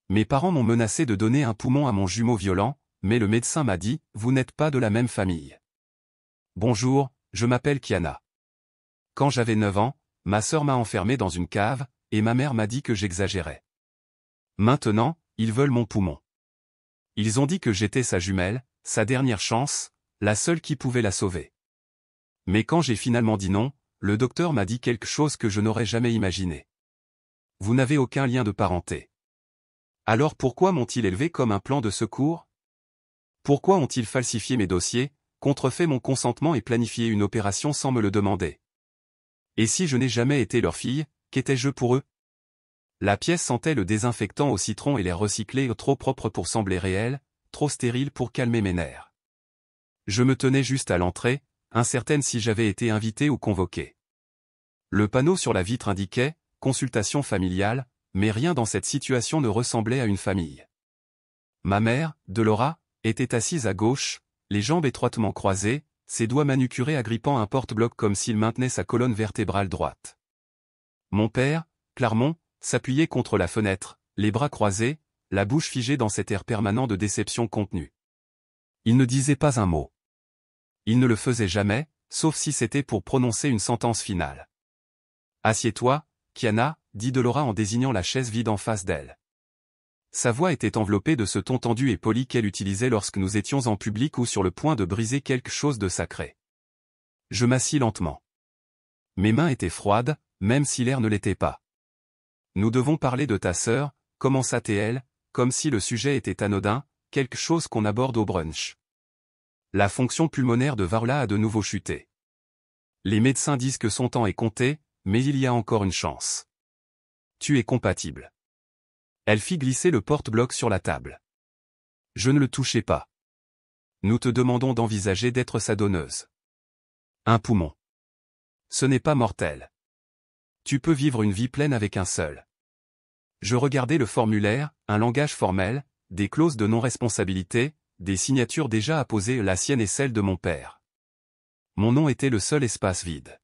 Mes parents m'ont menacé de donner un poumon à mon jumeau violent, mais le médecin m'a dit, vous n'êtes pas de la même famille. Bonjour, je m'appelle Kiana. Quand j'avais 9 ans, ma sœur m'a enfermé dans une cave, et ma mère m'a dit que j'exagérais. Maintenant, ils veulent mon poumon. Ils ont dit que j'étais sa jumelle, sa dernière chance, la seule qui pouvait la sauver. Mais quand j'ai finalement dit non, le docteur m'a dit quelque chose que je n'aurais jamais imaginé. Vous n'avez aucun lien de parenté. Alors pourquoi m'ont-ils élevé comme un plan de secours? Pourquoi ont-ils falsifié mes dossiers, contrefait mon consentement et planifié une opération sans me le demander? Et si je n'ai jamais été leur fille, qu'étais-je pour eux? La pièce sentait le désinfectant au citron et l'air recyclé trop propre pour sembler réel, trop stérile pour calmer mes nerfs. Je me tenais juste à l'entrée, incertaine si j'avais été invité ou convoqué. Le panneau sur la vitre indiquait « Consultation familiale », mais rien dans cette situation ne ressemblait à une famille. Ma mère, Delora, était assise à gauche, les jambes étroitement croisées, ses doigts manucurés agrippant un porte-bloc comme s'il maintenait sa colonne vertébrale droite. Mon père, Clermont, s'appuyait contre la fenêtre, les bras croisés, la bouche figée dans cet air permanent de déception contenue. Il ne disait pas un mot. Il ne le faisait jamais, sauf si c'était pour prononcer une sentence finale. « Assieds-toi, Kiana », dit Delora en désignant la chaise vide en face d'elle. Sa voix était enveloppée de ce ton tendu et poli qu'elle utilisait lorsque nous étions en public ou sur le point de briser quelque chose de sacré. Je m'assis lentement. Mes mains étaient froides, même si l'air ne l'était pas. Nous devons parler de ta sœur, commença-t-elle, comme si le sujet était anodin, quelque chose qu'on aborde au brunch. La fonction pulmonaire de Varla a de nouveau chuté. Les médecins disent que son temps est compté, mais il y a encore une chance. Tu es compatible. Elle fit glisser le porte-bloc sur la table. Je ne le touchais pas. Nous te demandons d'envisager d'être sa donneuse. Un poumon. Ce n'est pas mortel. Tu peux vivre une vie pleine avec un seul. Je regardais le formulaire, un langage formel, des clauses de non-responsabilité, des signatures déjà apposées, la sienne et celle de mon père. Mon nom était le seul espace vide.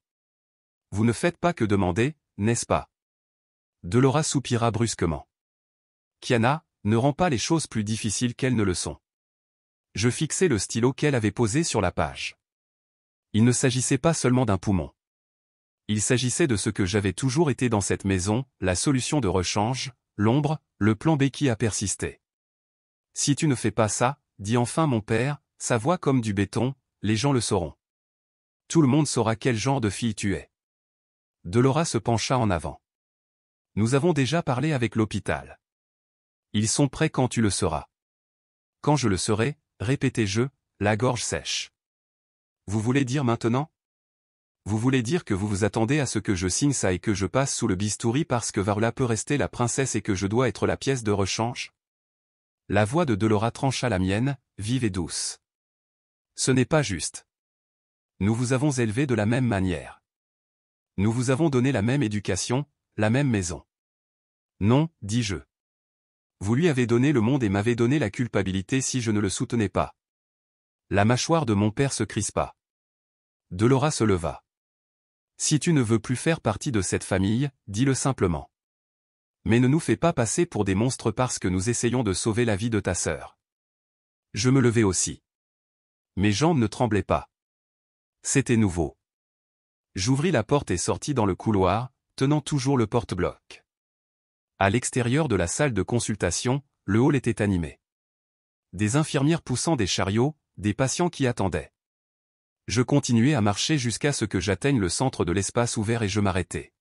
Vous ne faites pas que demander, n'est-ce pas? Delora soupira brusquement. Kiana, ne rend pas les choses plus difficiles qu'elles ne le sont. Je fixai le stylo qu'elle avait posé sur la page. Il ne s'agissait pas seulement d'un poumon. Il s'agissait de ce que j'avais toujours été dans cette maison, la solution de rechange, l'ombre, le plan B qui a persisté. Si tu ne fais pas ça, dit enfin mon père, sa voix comme du béton, les gens le sauront. Tout le monde saura quel genre de fille tu es. Delora se pencha en avant. Nous avons déjà parlé avec l'hôpital. Ils sont prêts quand tu le seras. Quand je le serai, répétai-je, la gorge sèche. Vous voulez dire maintenant? Vous voulez dire que vous vous attendez à ce que je signe ça et que je passe sous le bistouri parce que Varla peut rester la princesse et que je dois être la pièce de rechange? La voix de Delora trancha la mienne, vive et douce. Ce n'est pas juste. Nous vous avons élevé de la même manière. Nous vous avons donné la même éducation, la même maison. Non, dis-je. Vous lui avez donné le monde et m'avez donné la culpabilité si je ne le soutenais pas. La mâchoire de mon père se crispa. Delora se leva. Si tu ne veux plus faire partie de cette famille, dis-le simplement. Mais ne nous fais pas passer pour des monstres parce que nous essayons de sauver la vie de ta sœur. Je me levai aussi. Mes jambes ne tremblaient pas. C'était nouveau. J'ouvris la porte et sortis dans le couloir, tenant toujours le porte-bloc. À l'extérieur de la salle de consultation, le hall était animé. Des infirmières poussant des chariots, des patients qui attendaient. Je continuai à marcher jusqu'à ce que j'atteigne le centre de l'espace ouvert et je m'arrêtai.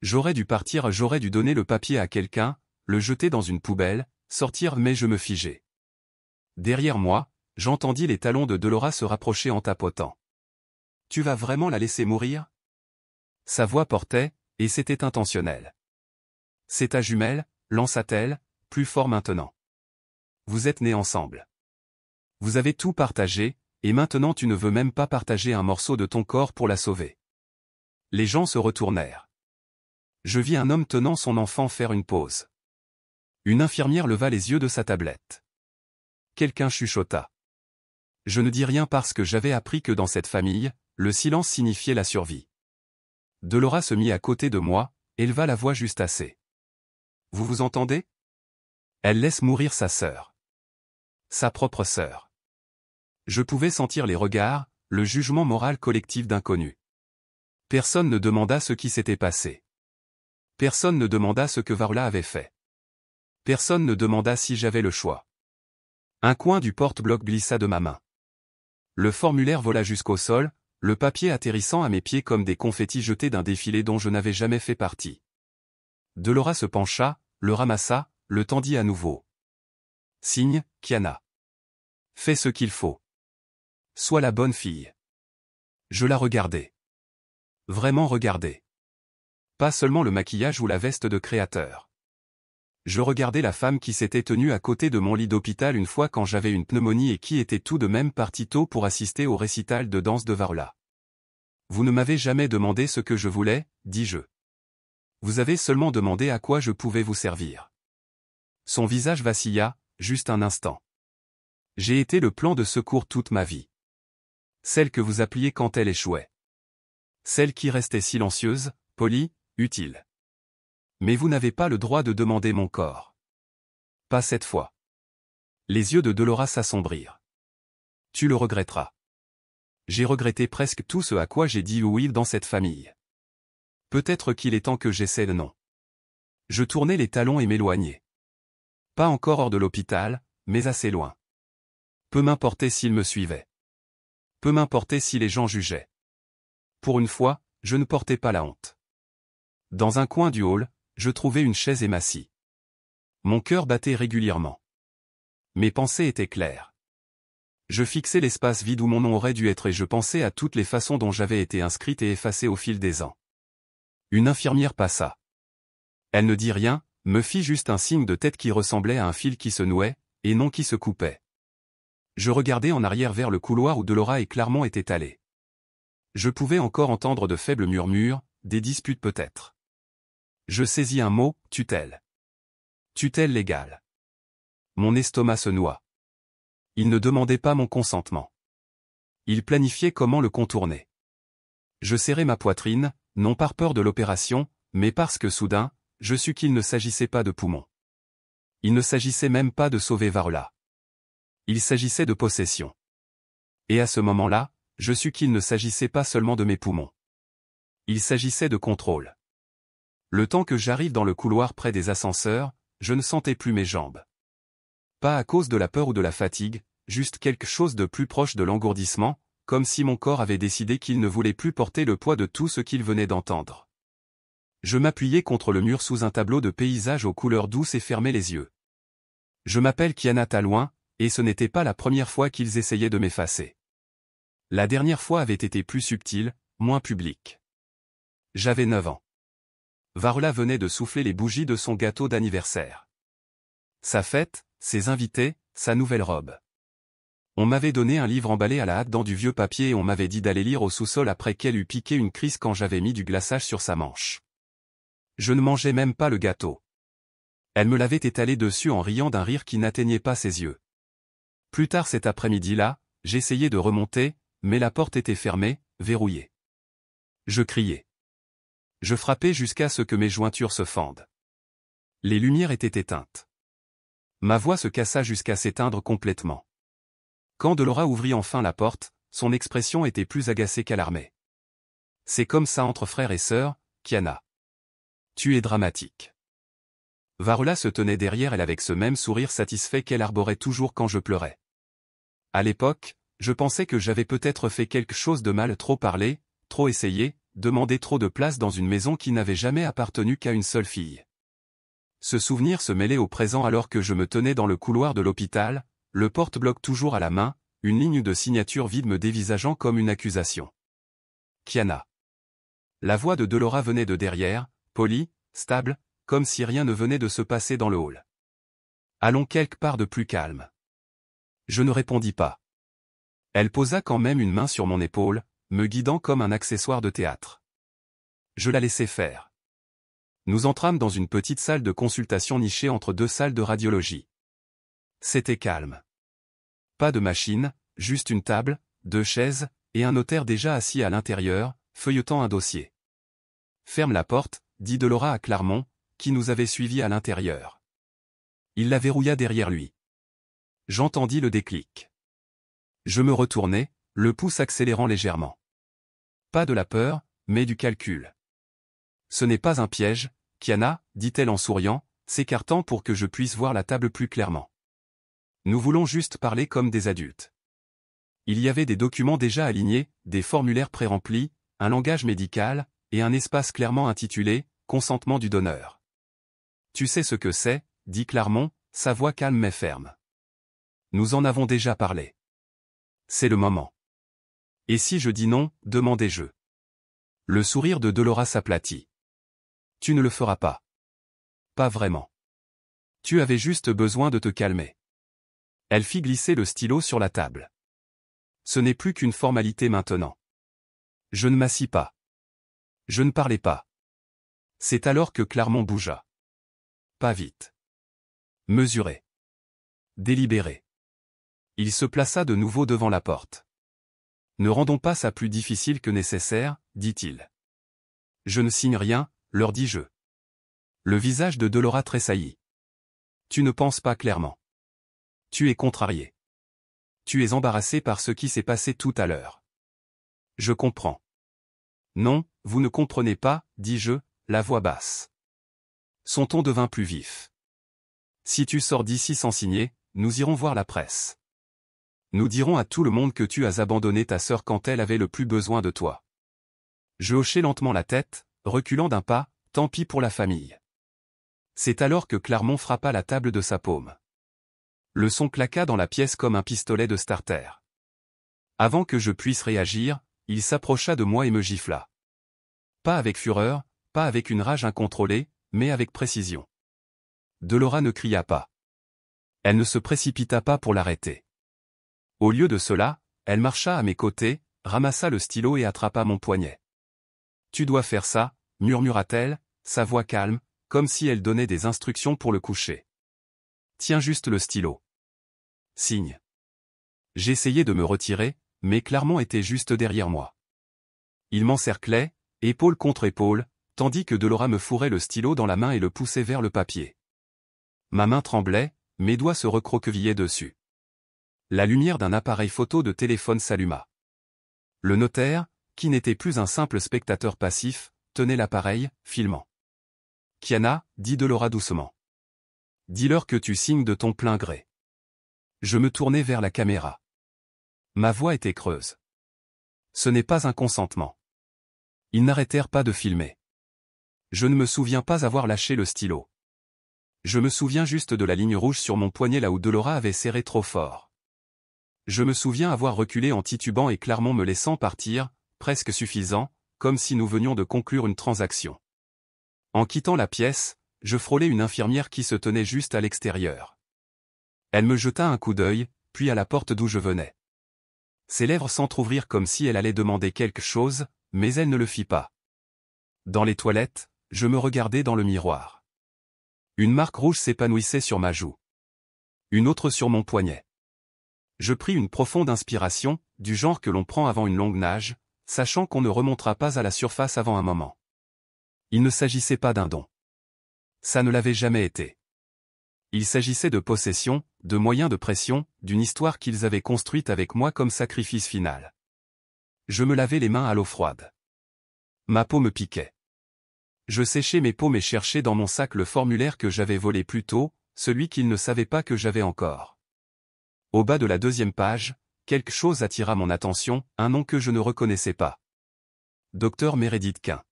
J'aurais dû partir, j'aurais dû donner le papier à quelqu'un, le jeter dans une poubelle, sortir mais je me figeai. Derrière moi, j'entendis les talons de Delora se rapprocher en tapotant. « Tu vas vraiment la laisser mourir ?» Sa voix portait, et c'était intentionnel. « C'est ta jumelle, lança-t-elle, plus fort maintenant. Vous êtes nés ensemble. Vous avez tout partagé, et maintenant tu ne veux même pas partager un morceau de ton corps pour la sauver. » Les gens se retournèrent. Je vis un homme tenant son enfant faire une pause. Une infirmière leva les yeux de sa tablette. Quelqu'un chuchota. Je ne dis rien parce que j'avais appris que dans cette famille, le silence signifiait la survie. Delora se mit à côté de moi, éleva la voix juste assez. Vous vous entendez? Elle laisse mourir sa sœur. Sa propre sœur. Je pouvais sentir les regards, le jugement moral collectif d'inconnus. Personne ne demanda ce qui s'était passé. Personne ne demanda ce que Varla avait fait. Personne ne demanda si j'avais le choix. Un coin du porte-bloc glissa de ma main. Le formulaire vola jusqu'au sol, le papier atterrissant à mes pieds comme des confettis jetés d'un défilé dont je n'avais jamais fait partie. Delora se pencha, le ramassa, le tendit à nouveau. Signe, Kiana. Fais ce qu'il faut. Sois la bonne fille. Je la regardais. Vraiment regardais. Pas seulement le maquillage ou la veste de créateur. Je regardais la femme qui s'était tenue à côté de mon lit d'hôpital une fois quand j'avais une pneumonie et qui était tout de même partie tôt pour assister au récital de danse de Varla. Vous ne m'avez jamais demandé ce que je voulais, dis-je. Vous avez seulement demandé à quoi je pouvais vous servir. Son visage vacilla, juste un instant. J'ai été le plan de secours toute ma vie. Celle que vous appeliez quand elle échouait. Celle qui restait silencieuse, polie, utile. Mais vous n'avez pas le droit de demander mon corps. Pas cette fois. Les yeux de Delora s'assombrirent. Tu le regretteras. J'ai regretté presque tout ce à quoi j'ai dit oui dans cette famille. Peut-être qu'il est temps que j'essaie le nom. Je tournai les talons et m'éloignai. Pas encore hors de l'hôpital, mais assez loin. Peu m'importait s'il me suivait. Peu m'importait si les gens jugeaient. Pour une fois, je ne portais pas la honte. Dans un coin du hall, je trouvai une chaise et m'assis. Mon cœur battait régulièrement. Mes pensées étaient claires. Je fixais l'espace vide où mon nom aurait dû être et je pensais à toutes les façons dont j'avais été inscrite et effacée au fil des ans. Une infirmière passa. Elle ne dit rien, me fit juste un signe de tête qui ressemblait à un fil qui se nouait, et non qui se coupait. Je regardais en arrière vers le couloir où Delora et Clermont étaient allés. Je pouvais encore entendre de faibles murmures, des disputes peut-être. Je saisis un mot, tutelle. Tutelle légale. Mon estomac se noua. Il ne demandait pas mon consentement. Il planifiait comment le contourner. Je serrai ma poitrine, non par peur de l'opération, mais parce que soudain, je sus qu'il ne s'agissait pas de poumons. Il ne s'agissait même pas de sauver Varla. Il s'agissait de possession. Et à ce moment-là, je sus qu'il ne s'agissait pas seulement de mes poumons. Il s'agissait de contrôle. Le temps que j'arrive dans le couloir près des ascenseurs, je ne sentais plus mes jambes. Pas à cause de la peur ou de la fatigue, juste quelque chose de plus proche de l'engourdissement, comme si mon corps avait décidé qu'il ne voulait plus porter le poids de tout ce qu'il venait d'entendre. Je m'appuyais contre le mur sous un tableau de paysage aux couleurs douces et fermais les yeux. Je m'appelle Kiana Talouin, et ce n'était pas la première fois qu'ils essayaient de m'effacer. La dernière fois avait été plus subtile, moins publique. J'avais 9 ans. Varla venait de souffler les bougies de son gâteau d'anniversaire. Sa fête, ses invités, sa nouvelle robe. On m'avait donné un livre emballé à la hâte dans du vieux papier et on m'avait dit d'aller lire au sous-sol après qu'elle eût piqué une crise quand j'avais mis du glaçage sur sa manche. Je ne mangeais même pas le gâteau. Elle me l'avait étalé dessus en riant d'un rire qui n'atteignait pas ses yeux. Plus tard cet après-midi-là, j'essayais de remonter, mais la porte était fermée, verrouillée. Je criais. Je frappais jusqu'à ce que mes jointures se fendent. Les lumières étaient éteintes. Ma voix se cassa jusqu'à s'éteindre complètement. Quand Delora ouvrit enfin la porte, son expression était plus agacée qu'alarmée. C'est comme ça entre frères et sœurs, Kiana. Tu es dramatique. Varla se tenait derrière elle avec ce même sourire satisfait qu'elle arborait toujours quand je pleurais. À l'époque, je pensais que j'avais peut-être fait quelque chose de mal, trop parlé, trop essayé, demandé trop de place dans une maison qui n'avait jamais appartenu qu'à une seule fille. Ce souvenir se mêlait au présent alors que je me tenais dans le couloir de l'hôpital, le porte-bloc toujours à la main, une ligne de signature vide me dévisageant comme une accusation. Kiana. La voix de Delora venait de derrière, polie, stable, comme si rien ne venait de se passer dans le hall. Allons quelque part de plus calme. Je ne répondis pas. Elle posa quand même une main sur mon épaule, me guidant comme un accessoire de théâtre. Je la laissai faire. Nous entrâmes dans une petite salle de consultation nichée entre deux salles de radiologie. C'était calme. Pas de machine, juste une table, 2 chaises, et un notaire déjà assis à l'intérieur, feuilletant un dossier. Ferme la porte, dit Delora à Clermont, qui nous avait suivis à l'intérieur. Il la verrouilla derrière lui. J'entendis le déclic. Je me retournai, le pouce accélérant légèrement. Pas de la peur, mais du calcul. Ce n'est pas un piège, Kiana, dit-elle en souriant, s'écartant pour que je puisse voir la table plus clairement. Nous voulons juste parler comme des adultes. Il y avait des documents déjà alignés, des formulaires pré-remplis, un langage médical, et un espace clairement intitulé « Consentement du donneur ». Tu sais ce que c'est, dit Clarmont, sa voix calme mais ferme. Nous en avons déjà parlé. C'est le moment. Et si je dis non, demandai-je. Le sourire de Dolora s'aplatit. Tu ne le feras pas. Pas vraiment. Tu avais juste besoin de te calmer. Elle fit glisser le stylo sur la table. Ce n'est plus qu'une formalité maintenant. Je ne m'assis pas. Je ne parlais pas. C'est alors que Clarmont bougea. Pas vite. Mesuré. Délibéré. Il se plaça de nouveau devant la porte. Ne rendons pas ça plus difficile que nécessaire, dit-il. Je ne signe rien, leur dis-je. Le visage de Dolora tressaillit. Tu ne penses pas clairement. Tu es contrarié. Tu es embarrassé par ce qui s'est passé tout à l'heure. Je comprends. Non, vous ne comprenez pas, dis-je, la voix basse. Son ton devint plus vif. Si tu sors d'ici sans signer, nous irons voir la presse. Nous dirons à tout le monde que tu as abandonné ta sœur quand elle avait le plus besoin de toi. Je hochai lentement la tête, reculant d'un pas, tant pis pour la famille. C'est alors que Clarmont frappa la table de sa paume. Le son claqua dans la pièce comme un pistolet de starter. Avant que je puisse réagir, il s'approcha de moi et me gifla. Pas avec fureur, pas avec une rage incontrôlée, mais avec précision. Dolora ne cria pas. Elle ne se précipita pas pour l'arrêter. Au lieu de cela, elle marcha à mes côtés, ramassa le stylo et attrapa mon poignet. « Tu dois faire ça », murmura-t-elle, sa voix calme, comme si elle donnait des instructions pour le coucher. « Tiens juste le stylo. » Signe. J'essayais de me retirer, mais Clarmont était juste derrière moi. Il m'encerclait, épaule contre épaule, tandis que Dolora me fourrait le stylo dans la main et le poussait vers le papier. Ma main tremblait, mes doigts se recroquevillaient dessus. La lumière d'un appareil photo de téléphone s'alluma. Le notaire, qui n'était plus un simple spectateur passif, tenait l'appareil, filmant. « Kiana, dit Dolora doucement. Dis-leur que tu signes de ton plein gré. » Je me tournai vers la caméra. Ma voix était creuse. Ce n'est pas un consentement. Ils n'arrêtèrent pas de filmer. Je ne me souviens pas avoir lâché le stylo. Je me souviens juste de la ligne rouge sur mon poignet là où Dolora avait serré trop fort. Je me souviens avoir reculé en titubant et Clarmont me laissant partir, presque suffisant, comme si nous venions de conclure une transaction. En quittant la pièce, je frôlai une infirmière qui se tenait juste à l'extérieur. Elle me jeta un coup d'œil, puis à la porte d'où je venais. Ses lèvres s'entr'ouvrirent comme si elle allait demander quelque chose, mais elle ne le fit pas. Dans les toilettes, je me regardai dans le miroir. Une marque rouge s'épanouissait sur ma joue. Une autre sur mon poignet. Je pris une profonde inspiration, du genre que l'on prend avant une longue nage, sachant qu'on ne remontera pas à la surface avant un moment. Il ne s'agissait pas d'un don. Ça ne l'avait jamais été. Il s'agissait de possession, de moyens de pression, d'une histoire qu'ils avaient construite avec moi comme sacrifice final. Je me lavai les mains à l'eau froide. Ma peau me piquait. Je séchai mes paumes et cherchai dans mon sac le formulaire que j'avais volé plus tôt, celui qu'ils ne savaient pas que j'avais encore. Au bas de la deuxième page, quelque chose attira mon attention, un nom que je ne reconnaissais pas. Dr Meredith Quinn.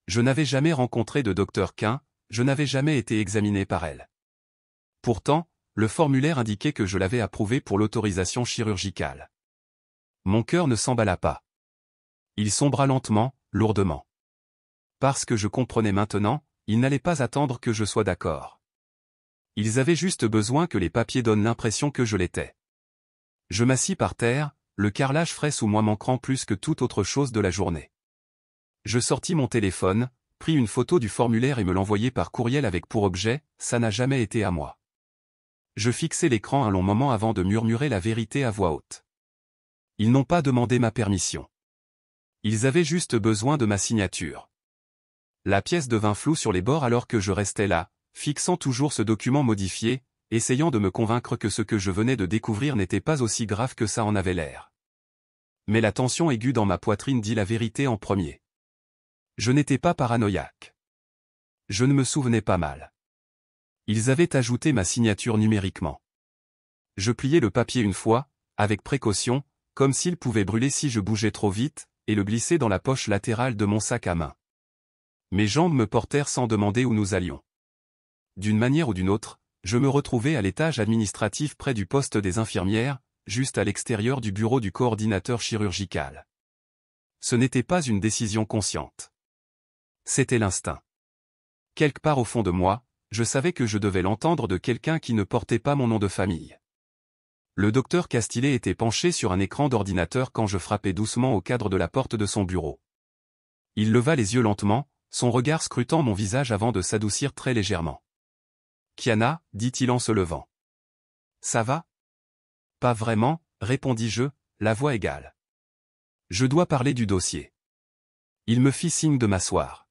Je n'avais jamais rencontré de Dr Quinn, je n'avais jamais été examiné par elle. Pourtant, le formulaire indiquait que je l'avais approuvé pour l'autorisation chirurgicale. Mon cœur ne s'emballa pas. Il sombra lentement, lourdement. Parce que je comprenais maintenant, ils n'allaient pas attendre que je sois d'accord. Ils avaient juste besoin que les papiers donnent l'impression que je l'étais. Je m'assis par terre, le carrelage frais sous moi manquant plus que toute autre chose de la journée. Je sortis mon téléphone, pris une photo du formulaire et me l'envoyai par courriel avec pour objet « Ça n'a jamais été à moi ». Je fixai l'écran un long moment avant de murmurer la vérité à voix haute. Ils n'ont pas demandé ma permission. Ils avaient juste besoin de ma signature. La pièce devint floue sur les bords alors que je restais là, fixant toujours ce document modifié, essayant de me convaincre que ce que je venais de découvrir n'était pas aussi grave que ça en avait l'air. Mais la tension aiguë dans ma poitrine dit la vérité en premier. Je n'étais pas paranoïaque. Je ne me souvenais pas mal. Ils avaient ajouté ma signature numériquement. Je pliai le papier une fois, avec précaution, comme s'il pouvait brûler si je bougeais trop vite, et le glisser dans la poche latérale de mon sac à main. Mes jambes me portèrent sans demander où nous allions. D'une manière ou d'une autre, je me retrouvai à l'étage administratif près du poste des infirmières, juste à l'extérieur du bureau du coordinateur chirurgical. Ce n'était pas une décision consciente. C'était l'instinct. Quelque part au fond de moi, je savais que je devais l'entendre de quelqu'un qui ne portait pas mon nom de famille. Le docteur Castillet était penché sur un écran d'ordinateur quand je frappais doucement au cadre de la porte de son bureau. Il leva les yeux lentement, son regard scrutant mon visage avant de s'adoucir très légèrement. « Kiana » dit-il en se levant. « Ça va ?»« Pas vraiment » répondis-je, la voix égale. « Je dois parler du dossier. » Il me fit signe de m'asseoir.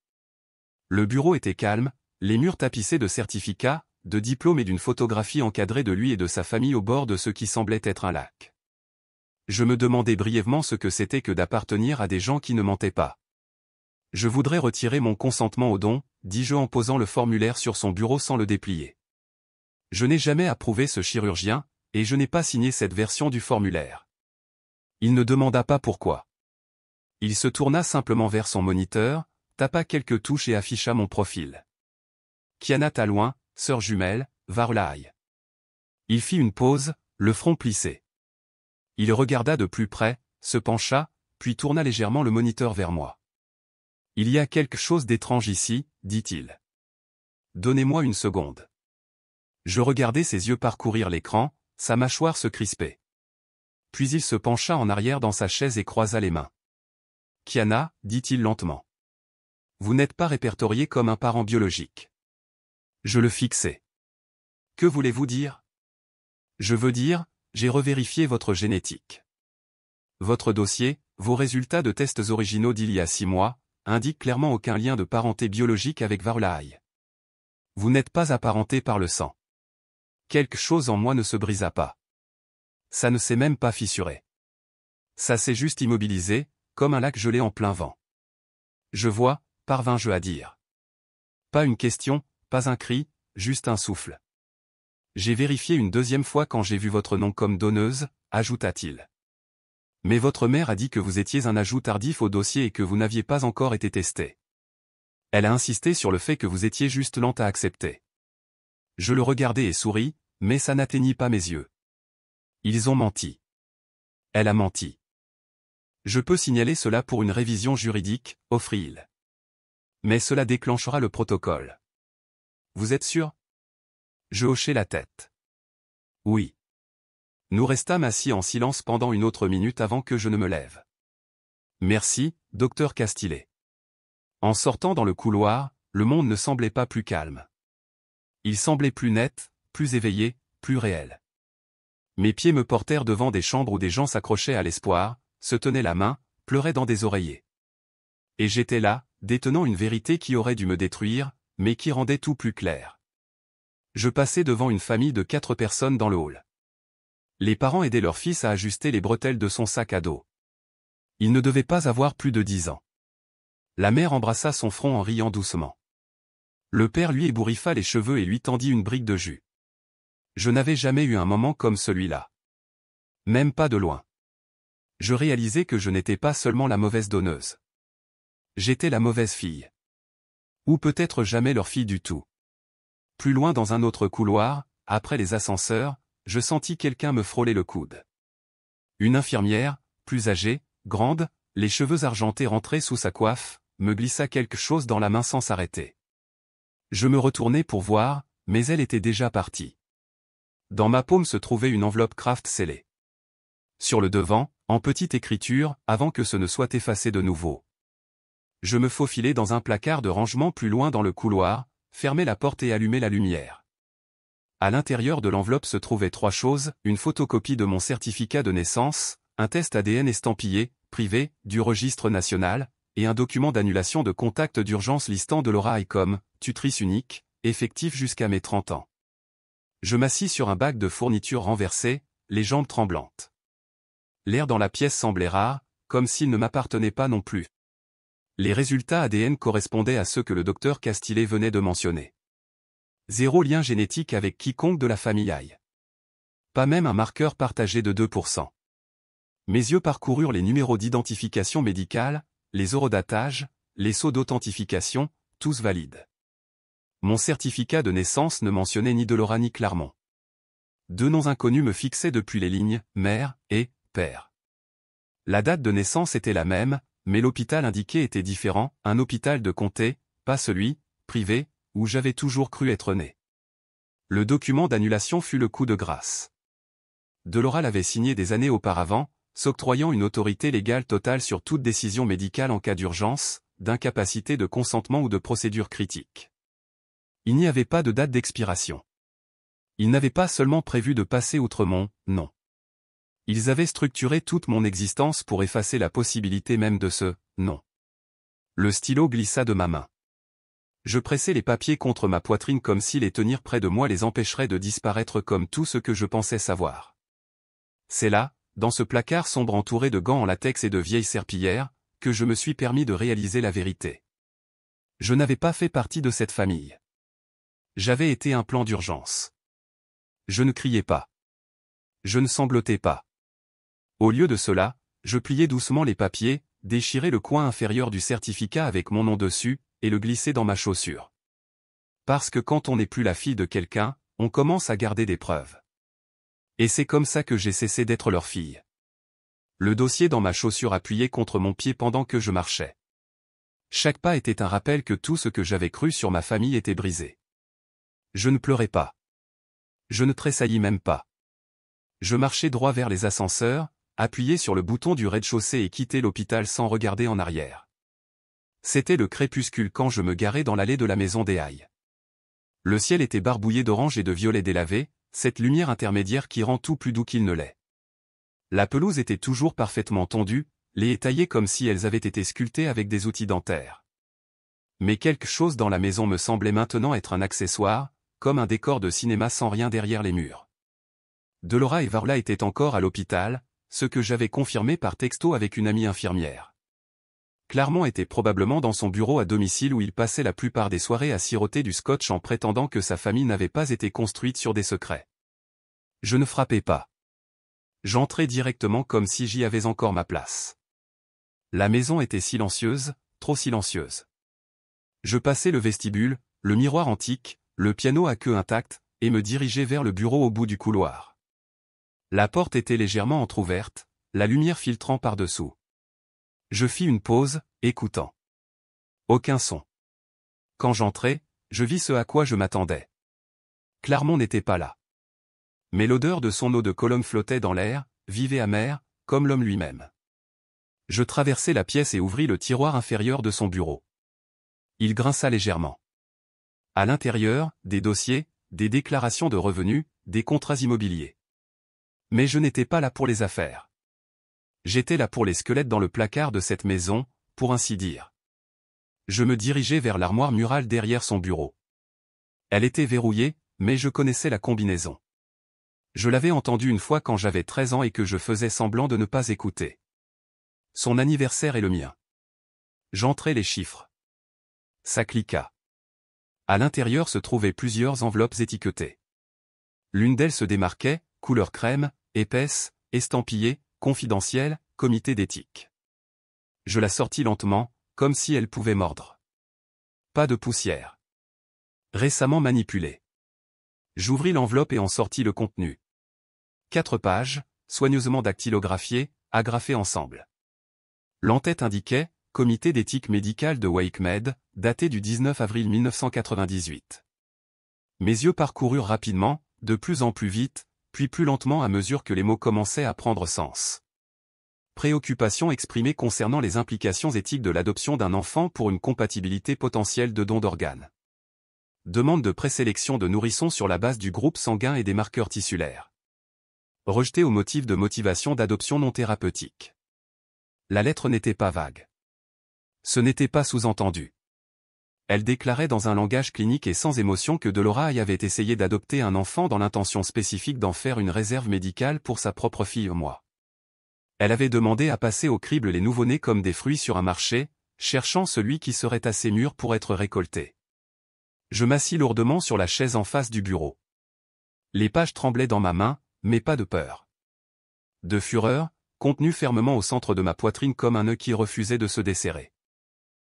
Le bureau était calme, les murs tapissés de certificats, de diplômes et d'une photographie encadrée de lui et de sa famille au bord de ce qui semblait être un lac. Je me demandais brièvement ce que c'était que d'appartenir à des gens qui ne mentaient pas. « Je voudrais retirer mon consentement au don », dis-je en posant le formulaire sur son bureau sans le déplier. Je n'ai jamais approuvé ce chirurgien, et je n'ai pas signé cette version du formulaire. Il ne demanda pas pourquoi. Il se tourna simplement vers son moniteur, tapa quelques touches et afficha mon profil. Kiana Talouin, sœur jumelle, Varlaï. Il fit une pause, le front plissé. Il regarda de plus près, se pencha, puis tourna légèrement le moniteur vers moi. « Il y a quelque chose d'étrange ici, dit-il. Donnez-moi une seconde. » Je regardai ses yeux parcourir l'écran, sa mâchoire se crispait. Puis il se pencha en arrière dans sa chaise et croisa les mains. « Kiana, dit-il lentement. Vous n'êtes pas répertorié comme un parent biologique. » Je le fixai. « Que voulez-vous dire ? » Je veux dire, j'ai revérifié votre génétique. Votre dossier, vos résultats de tests originaux d'il y a 6 mois, indiquent clairement aucun lien de parenté biologique avec Varlaï. Vous n'êtes pas apparenté par le sang. Quelque chose en moi ne se brisa pas. Ça ne s'est même pas fissuré. Ça s'est juste immobilisé, comme un lac gelé en plein vent. Je vois, parvins-je à dire. Pas une question, pas un cri, juste un souffle. J'ai vérifié une deuxième fois quand j'ai vu votre nom comme donneuse, ajouta-t-il. Mais votre mère a dit que vous étiez un ajout tardif au dossier et que vous n'aviez pas encore été testé. Elle a insisté sur le fait que vous étiez juste lente à accepter. Je le regardai et souris, mais ça n'atteignit pas mes yeux. Ils ont menti. Elle a menti. Je peux signaler cela pour une révision juridique, offrit-il. Mais cela déclenchera le protocole. Vous êtes sûr ? Je hochai la tête. Oui. Nous restâmes assis en silence pendant une autre minute avant que je ne me lève. Merci, docteur Castillet. En sortant dans le couloir, le monde ne semblait pas plus calme. Il semblait plus net, plus éveillé, plus réel. Mes pieds me portèrent devant des chambres où des gens s'accrochaient à l'espoir, se tenaient la main, pleuraient dans des oreillers. Et j'étais là, détenant une vérité qui aurait dû me détruire, mais qui rendait tout plus clair. Je passais devant une famille de 4 personnes dans le hall. Les parents aidaient leur fils à ajuster les bretelles de son sac à dos. Il ne devait pas avoir plus de 10 ans. La mère embrassa son front en riant doucement. Le père lui ébouriffa les cheveux et lui tendit une brique de jus. Je n'avais jamais eu un moment comme celui-là. Même pas de loin. Je réalisais que je n'étais pas seulement la mauvaise donneuse. J'étais la mauvaise fille. Ou peut-être jamais leur fille du tout. Plus loin dans un autre couloir, après les ascenseurs, je sentis quelqu'un me frôler le coude. Une infirmière, plus âgée, grande, les cheveux argentés rentrés sous sa coiffe, me glissa quelque chose dans la main sans s'arrêter. Je me retournai pour voir, mais elle était déjà partie. Dans ma paume se trouvait une enveloppe Kraft scellée. Sur le devant, en petite écriture, avant que ce ne soit effacé de nouveau. Je me faufilai dans un placard de rangement plus loin dans le couloir, fermai la porte et allumai la lumière. À l'intérieur de l'enveloppe se trouvaient 3 choses, une photocopie de mon certificat de naissance, un test ADN estampillé, privé, du registre national, et un document d'annulation de contact d'urgence listant Delora comme tutrice unique, effectif jusqu'à mes 30 ans. Je m'assis sur un bac de fournitures renversé, les jambes tremblantes. L'air dans la pièce semblait rare, comme s'il ne m'appartenait pas non plus. Les résultats ADN correspondaient à ceux que le docteur Castillet venait de mentionner. 0 lien génétique avec quiconque de la famille Aïe. Pas même un marqueur partagé de 2%. Mes yeux parcoururent les numéros d'identification médicale, les eurodatages, les sceaux d'authentification, tous valides. Mon certificat de naissance ne mentionnait ni Delora ni Clermont. 2 noms inconnus me fixaient depuis les lignes « mère » et « père ». La date de naissance était la même, mais l'hôpital indiqué était différent, un hôpital de comté, pas celui, privé, où j'avais toujours cru être né. Le document d'annulation fut le coup de grâce. Delora l'avait signé des années auparavant, s'octroyant une autorité légale totale sur toute décision médicale en cas d'urgence, d'incapacité de consentement ou de procédure critique. Il n'y avait pas de date d'expiration. Ils n'avaient pas seulement prévu de passer outre mon « nom ». Ils avaient structuré toute mon existence pour effacer la possibilité même de ce « nom ». Le stylo glissa de ma main. Je pressai les papiers contre ma poitrine comme si les tenir près de moi les empêcherait de disparaître comme tout ce que je pensais savoir. C'est là, dans ce placard sombre entouré de gants en latex et de vieilles serpillières, que je me suis permis de réaliser la vérité. Je n'avais pas fait partie de cette famille. J'avais été un plan d'urgence. Je ne criais pas. Je ne sanglotais pas. Au lieu de cela, je pliai doucement les papiers, déchirai le coin inférieur du certificat avec mon nom dessus, et le glissai dans ma chaussure. Parce que quand on n'est plus la fille de quelqu'un, on commence à garder des preuves. Et c'est comme ça que j'ai cessé d'être leur fille. Le dossier dans ma chaussure appuyé contre mon pied pendant que je marchais. Chaque pas était un rappel que tout ce que j'avais cru sur ma famille était brisé. Je ne pleurais pas. Je ne tressaillis même pas. Je marchais droit vers les ascenseurs, appuyé sur le bouton du rez-de-chaussée et quittai l'hôpital sans regarder en arrière. C'était le crépuscule quand je me garais dans l'allée de la maison des Aïe. Le ciel était barbouillé d'orange et de violet délavé, cette lumière intermédiaire qui rend tout plus doux qu'il ne l'est. La pelouse était toujours parfaitement tondue, les haies taillées comme si elles avaient été sculptées avec des outils dentaires. Mais quelque chose dans la maison me semblait maintenant être un accessoire, comme un décor de cinéma sans rien derrière les murs. Delora et Varla étaient encore à l'hôpital, ce que j'avais confirmé par texto avec une amie infirmière. Clermont était probablement dans son bureau à domicile où il passait la plupart des soirées à siroter du scotch en prétendant que sa famille n'avait pas été construite sur des secrets. Je ne frappais pas. J'entrais directement comme si j'y avais encore ma place. La maison était silencieuse, trop silencieuse. Je passai le vestibule, le miroir antique, le piano à queue intacte, et me dirigeai vers le bureau au bout du couloir. La porte était légèrement entr'ouverte, la lumière filtrant par-dessous. Je fis une pause, écoutant. Aucun son. Quand j'entrai, je vis ce à quoi je m'attendais. Clermont n'était pas là. Mais l'odeur de son eau de Cologne flottait dans l'air, vive et amère, comme l'homme lui-même. Je traversai la pièce et ouvris le tiroir inférieur de son bureau. Il grinça légèrement. À l'intérieur, des dossiers, des déclarations de revenus, des contrats immobiliers. Mais je n'étais pas là pour les affaires. J'étais là pour les squelettes dans le placard de cette maison, pour ainsi dire. Je me dirigeai vers l'armoire murale derrière son bureau. Elle était verrouillée, mais je connaissais la combinaison. Je l'avais entendue une fois quand j'avais 13 ans et que je faisais semblant de ne pas écouter. Son anniversaire et le mien. J'entrai les chiffres. Ça cliqua. À l'intérieur se trouvaient plusieurs enveloppes étiquetées. L'une d'elles se démarquait, couleur crème, épaisse, estampillée, confidentielle, comité d'éthique. Je la sortis lentement, comme si elle pouvait mordre. Pas de poussière. Récemment manipulée. J'ouvris l'enveloppe et en sortis le contenu. 4 pages, soigneusement dactylographiées, agrafées ensemble. L'entête indiquait « Comité d'éthique médicale de WakeMed, daté du 19 avril 1998 ». Mes yeux parcoururent rapidement, de plus en plus vite, puis plus lentement à mesure que les mots commençaient à prendre sens. Préoccupation exprimée concernant les implications éthiques de l'adoption d'un enfant pour une compatibilité potentielle de dons d'organes. Demande de présélection de nourrissons sur la base du groupe sanguin et des marqueurs tissulaires. Rejeté au motif de motivation d'adoption non thérapeutique. La lettre n'était pas vague. Ce n'était pas sous-entendu. Elle déclarait dans un langage clinique et sans émotion que Delorae avait essayé d'adopter un enfant dans l'intention spécifique d'en faire une réserve médicale pour sa propre fille et moi. Elle avait demandé à passer au crible les nouveau-nés comme des fruits sur un marché, cherchant celui qui serait assez mûr pour être récolté. Je m'assis lourdement sur la chaise en face du bureau. Les pages tremblaient dans ma main, mais pas de peur. De fureur, contenue fermement au centre de ma poitrine comme un nœud qui refusait de se desserrer.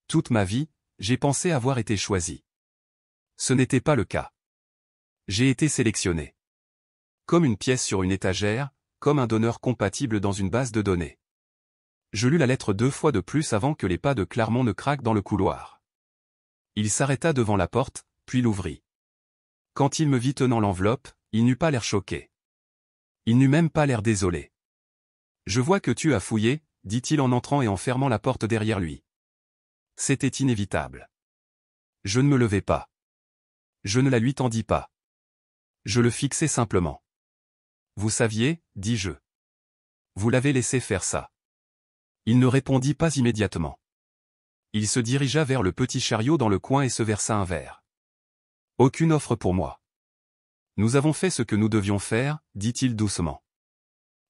Toute ma vie, j'ai pensé avoir été choisi. Ce n'était pas le cas. J'ai été sélectionné. Comme une pièce sur une étagère, comme un donneur compatible dans une base de données. Je lus la lettre 2 fois de plus avant que les pas de Clermont ne craquent dans le couloir. Il s'arrêta devant la porte, puis l'ouvrit. Quand il me vit tenant l'enveloppe, il n'eut pas l'air choqué. Il n'eut même pas l'air désolé. « Je vois que tu as fouillé », dit-il en entrant et en fermant la porte derrière lui. C'était inévitable. Je ne me levai pas. Je ne la lui tendis pas. Je le fixai simplement. « Vous saviez, dis-je. Vous l'avez laissé faire ça. » Il ne répondit pas immédiatement. Il se dirigea vers le petit chariot dans le coin et se versa un verre. « Aucune offre pour moi. Nous avons fait ce que nous devions faire, dit-il doucement.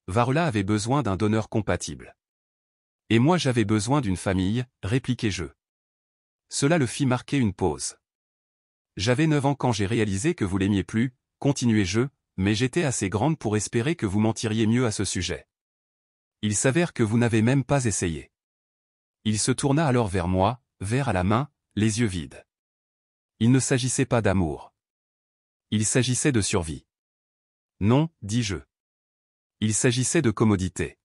Varela avait besoin d'un donneur compatible. Et moi j'avais besoin d'une famille, répliquai-je. Cela le fit marquer une pause. J'avais 9 ans quand j'ai réalisé que vous l'aimiez plus, continuai-je, mais j'étais assez grande pour espérer que vous mentiriez mieux à ce sujet. Il s'avère que vous n'avez même pas essayé. Il se tourna alors vers moi, verre à la main, les yeux vides. Il ne s'agissait pas d'amour. Il s'agissait de survie. Non, dis-je. Il s'agissait de commodité.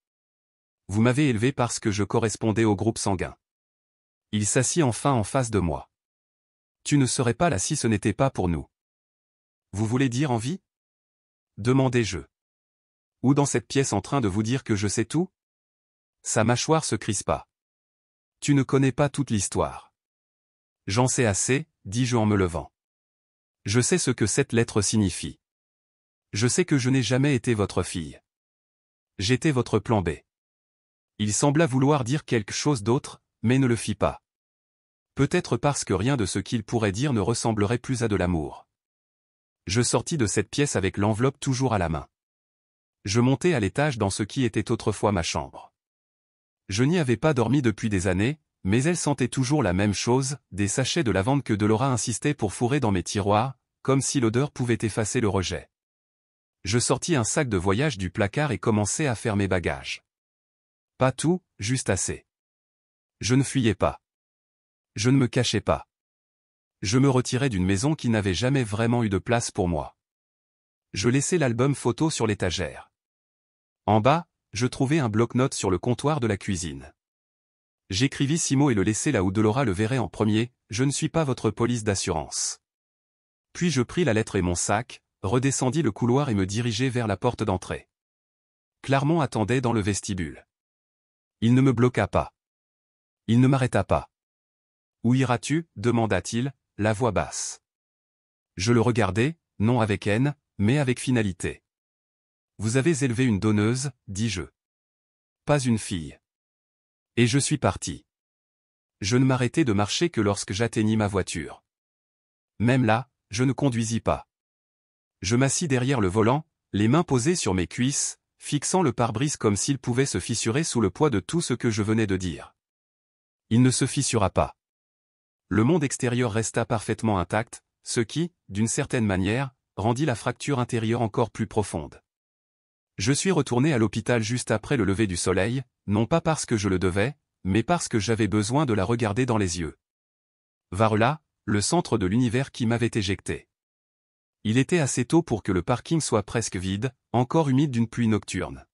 Vous m'avez élevé parce que je correspondais au groupe sanguin. Il s'assit enfin en face de moi. Tu ne serais pas là si ce n'était pas pour nous. Vous voulez dire en vie? Demandai-je. Ou dans cette pièce en train de vous dire que je sais tout? Sa mâchoire se crispa. Tu ne connais pas toute l'histoire. J'en sais assez, dis-je en me levant. Je sais ce que cette lettre signifie. Je sais que je n'ai jamais été votre fille. J'étais votre plan B. Il sembla vouloir dire quelque chose d'autre, mais ne le fit pas. Peut-être parce que rien de ce qu'il pourrait dire ne ressemblerait plus à de l'amour. Je sortis de cette pièce avec l'enveloppe toujours à la main. Je montai à l'étage dans ce qui était autrefois ma chambre. Je n'y avais pas dormi depuis des années, mais elle sentait toujours la même chose, des sachets de lavande que Delora insistait pour fourrer dans mes tiroirs, comme si l'odeur pouvait effacer le rejet. Je sortis un sac de voyage du placard et commençai à faire mes bagages. Pas tout, juste assez. Je ne fuyais pas. Je ne me cachais pas. Je me retirais d'une maison qui n'avait jamais vraiment eu de place pour moi. Je laissai l'album photo sur l'étagère. En bas, je trouvai un bloc-notes sur le comptoir de la cuisine. J'écrivis 6 mots et le laissai là où Delora le verrait en premier, je ne suis pas votre police d'assurance. Puis je pris la lettre et mon sac, redescendis le couloir et me dirigeai vers la porte d'entrée. Clermont attendait dans le vestibule. Il ne me bloqua pas. Il ne m'arrêta pas. « Où iras-tu » demanda-t-il, la voix basse. Je le regardai, non avec haine, mais avec finalité. « Vous avez élevé une donneuse, dis-je. Pas une fille. » Et je suis parti. Je ne m'arrêtai de marcher que lorsque j'atteignis ma voiture. Même là, je ne conduisis pas. Je m'assis derrière le volant, les mains posées sur mes cuisses, fixant le pare-brise comme s'il pouvait se fissurer sous le poids de tout ce que je venais de dire. Il ne se fissura pas. Le monde extérieur resta parfaitement intact, ce qui, d'une certaine manière, rendit la fracture intérieure encore plus profonde. Je suis retourné à l'hôpital juste après le lever du soleil, non pas parce que je le devais, mais parce que j'avais besoin de la regarder dans les yeux. Varela, le centre de l'univers qui m'avait éjecté. Il était assez tôt pour que le parking soit presque vide, encore humide d'une pluie nocturne.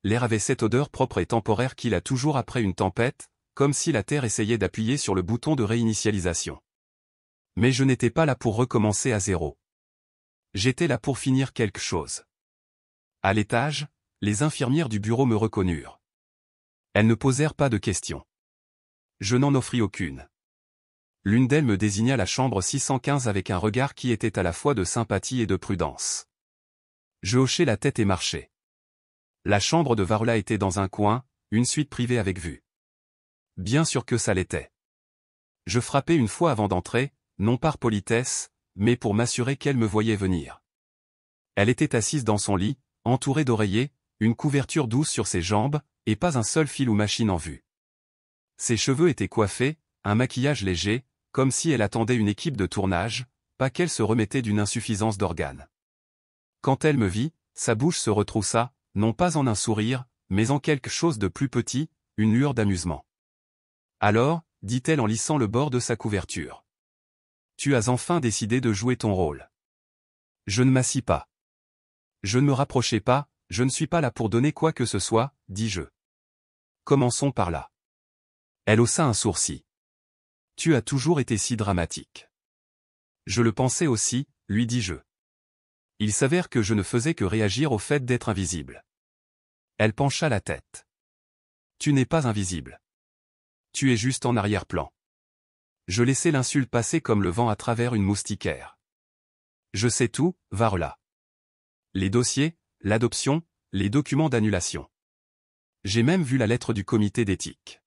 L'air avait cette odeur propre et temporaire qu'il a toujours après une tempête, comme si la Terre essayait d'appuyer sur le bouton de réinitialisation. Mais je n'étais pas là pour recommencer à zéro. J'étais là pour finir quelque chose. À l'étage, les infirmières du bureau me reconnurent. Elles ne posèrent pas de questions. Je n'en offris aucune. L'une d'elles me désigna la chambre 615 avec un regard qui était à la fois de sympathie et de prudence. Je hochai la tête et marchai. La chambre de Varela était dans un coin, une suite privée avec vue. Bien sûr que ça l'était. Je frappai une fois avant d'entrer, non par politesse, mais pour m'assurer qu'elle me voyait venir. Elle était assise dans son lit, entourée d'oreillers, une couverture douce sur ses jambes, et pas un seul fil ou machine en vue. Ses cheveux étaient coiffés, un maquillage léger, comme si elle attendait une équipe de tournage, pas qu'elle se remettait d'une insuffisance d'organes. Quand elle me vit, sa bouche se retroussa, non pas en un sourire, mais en quelque chose de plus petit, une lueur d'amusement. Alors, dit-elle en lissant le bord de sa couverture. Tu as enfin décidé de jouer ton rôle. Je ne m'assis pas. Je ne me rapprochai pas, je ne suis pas là pour donner quoi que ce soit, dis-je. Commençons par là. Elle haussa un sourcil. Tu as toujours été si dramatique. Je le pensais aussi, lui dis-je. Il s'avère que je ne faisais que réagir au fait d'être invisible. Elle pencha la tête. Tu n'es pas invisible. Tu es juste en arrière-plan. Je laissai l'insulte passer comme le vent à travers une moustiquaire. Je sais tout, Varla. Les dossiers, l'adoption, les documents d'annulation. J'ai même vu la lettre du comité d'éthique.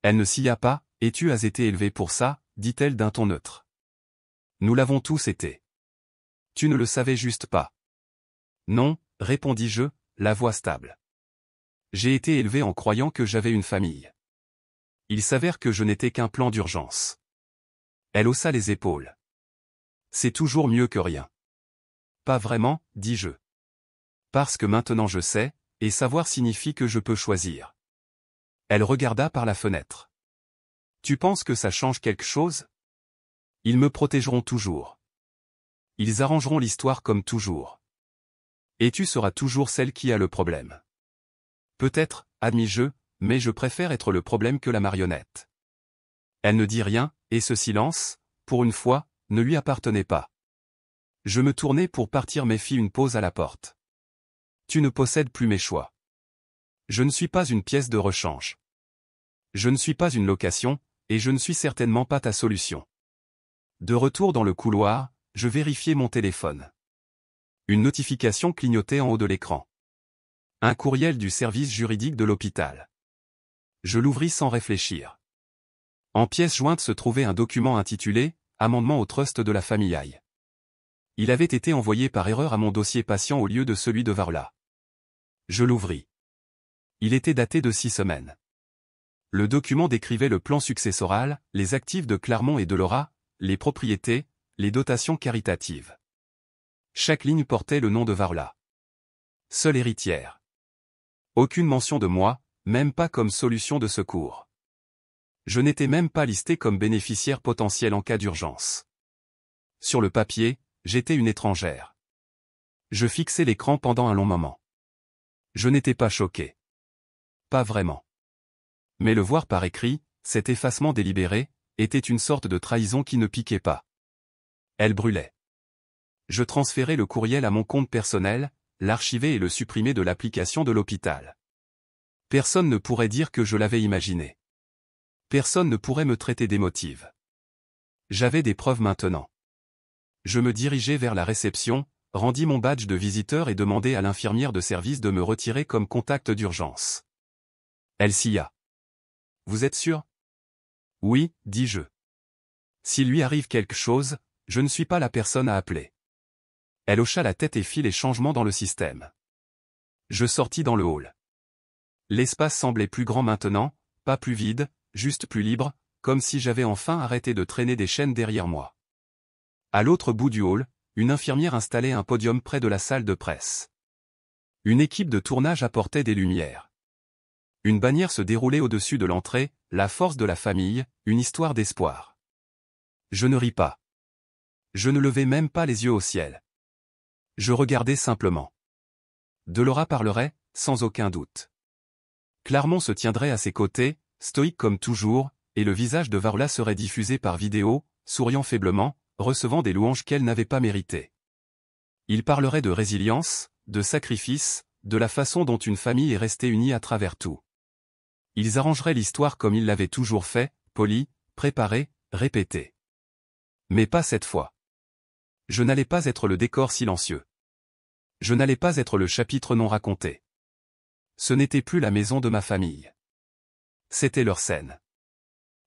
Elle ne s'y a pas, et tu as été élevé pour ça, dit-elle d'un ton neutre. Nous l'avons tous été. Tu ne le savais juste pas. Non, répondis-je, la voix stable. J'ai été élevé en croyant que j'avais une famille. Il s'avère que je n'étais qu'un plan d'urgence. Elle haussa les épaules. C'est toujours mieux que rien. Pas vraiment, dis-je. Parce que maintenant je sais, et savoir signifie que je peux choisir. Elle regarda par la fenêtre. Tu penses que ça change quelque chose? Ils me protégeront toujours. Ils arrangeront l'histoire comme toujours. Et tu seras toujours celle qui a le problème. Peut-être, admis-je, mais je préfère être le problème que la marionnette. Elle ne dit rien, et ce silence, pour une fois, ne lui appartenait pas. Je me tournai pour partir mais fis une pause à la porte. Tu ne possèdes plus mes choix. Je ne suis pas une pièce de rechange. Je ne suis pas une location, et je ne suis certainement pas ta solution. De retour dans le couloir, je vérifiai mon téléphone. Une notification clignotait en haut de l'écran. Un courriel du service juridique de l'hôpital. Je l'ouvris sans réfléchir. En pièce jointe se trouvait un document intitulé « Amendement au trust de la famille Aïe ». Il avait été envoyé par erreur à mon dossier patient au lieu de celui de Varla. Je l'ouvris. Il était daté de 6 semaines. Le document décrivait le plan successoral, les actifs de Clermont et de Laura, les propriétés, les dotations caritatives. Chaque ligne portait le nom de Varla. Seule héritière. Aucune mention de moi, même pas comme solution de secours. Je n'étais même pas listé comme bénéficiaire potentiel en cas d'urgence. Sur le papier, j'étais une étrangère. Je fixai l'écran pendant un long moment. Je n'étais pas choqué. Pas vraiment. Mais le voir par écrit, cet effacement délibéré, était une sorte de trahison qui ne piquait pas. Elle brûlait. Je transférai le courriel à mon compte personnel, l'archiver et le supprimer de l'application de l'hôpital. Personne ne pourrait dire que je l'avais imaginé. Personne ne pourrait me traiter d'émotive. J'avais des preuves maintenant. Je me dirigeai vers la réception, rendis mon badge de visiteur et demandai à l'infirmière de service de me retirer comme contact d'urgence. Elle sia. Vous êtes sûr? Oui, dis-je. S'il lui arrive quelque chose, je ne suis pas la personne à appeler. Elle hocha la tête et fit les changements dans le système. Je sortis dans le hall. L'espace semblait plus grand maintenant, pas plus vide, juste plus libre, comme si j'avais enfin arrêté de traîner des chaînes derrière moi. À l'autre bout du hall, une infirmière installait un podium près de la salle de presse. Une équipe de tournage apportait des lumières. Une bannière se déroulait au-dessus de l'entrée, la force de la famille, une histoire d'espoir. Je ne ris pas. Je ne levai même pas les yeux au ciel. Je regardais simplement. Laura parlerait, sans aucun doute. Clermont se tiendrait à ses côtés, stoïque comme toujours, et le visage de Varla serait diffusé par vidéo, souriant faiblement, recevant des louanges qu'elle n'avait pas méritées. Il parlerait de résilience, de sacrifice, de la façon dont une famille est restée unie à travers tout. Ils arrangeraient l'histoire comme ils l'avaient toujours fait, poli, préparé, répété. Mais pas cette fois. Je n'allais pas être le décor silencieux. Je n'allais pas être le chapitre non raconté. Ce n'était plus la maison de ma famille. C'était leur scène.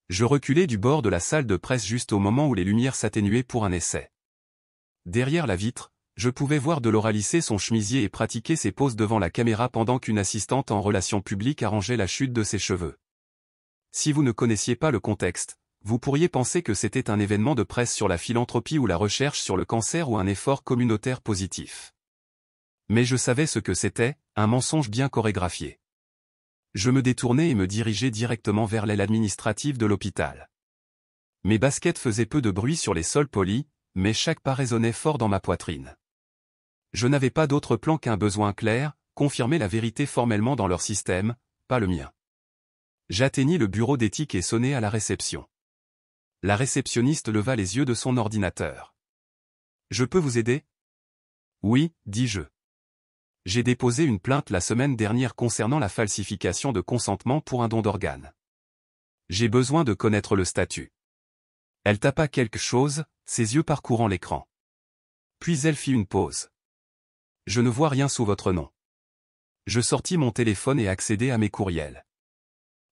Je reculai du bord de la salle de presse juste au moment où les lumières s'atténuaient pour un essai. Derrière la vitre, je pouvais voir Delora lisser son chemisier et pratiquer ses poses devant la caméra pendant qu'une assistante en relations publiques arrangeait la chute de ses cheveux. Si vous ne connaissiez pas le contexte, vous pourriez penser que c'était un événement de presse sur la philanthropie ou la recherche sur le cancer ou un effort communautaire positif. Mais je savais ce que c'était, un mensonge bien chorégraphié. Je me détournai et me dirigeai directement vers l'aile administrative de l'hôpital. Mes baskets faisaient peu de bruit sur les sols polis, mais chaque pas résonnait fort dans ma poitrine. Je n'avais pas d'autre plan qu'un besoin clair, confirmer la vérité formellement dans leur système, pas le mien. J'atteignis le bureau d'éthique et sonnai à la réception. La réceptionniste leva les yeux de son ordinateur. « Je peux vous aider ?» « Oui, dis-je. J'ai déposé une plainte la semaine dernière concernant la falsification de consentement pour un don d'organes. J'ai besoin de connaître le statut. » Elle tapa quelque chose, ses yeux parcourant l'écran. Puis elle fit une pause. « Je ne vois rien sous votre nom. » Je sortis mon téléphone et accédai à mes courriels.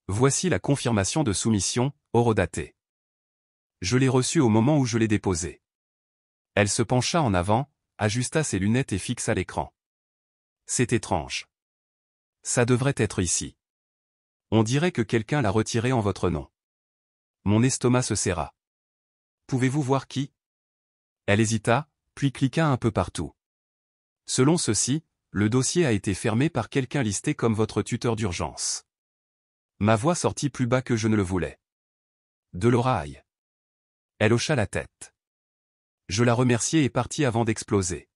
Voici la confirmation de soumission, horodatée. Je l'ai reçue au moment où je l'ai déposée. Elle se pencha en avant, ajusta ses lunettes et fixa l'écran. C'est étrange. Ça devrait être ici. On dirait que quelqu'un l'a retiré en votre nom. Mon estomac se serra. Pouvez-vous voir qui? Elle hésita, puis cliqua un peu partout. Selon ceci, le dossier a été fermé par quelqu'un listé comme votre tuteur d'urgence. Ma voix sortit plus bas que je ne le voulais. Delora Aille. Elle hocha la tête. Je la remerciai et partis avant d'exploser.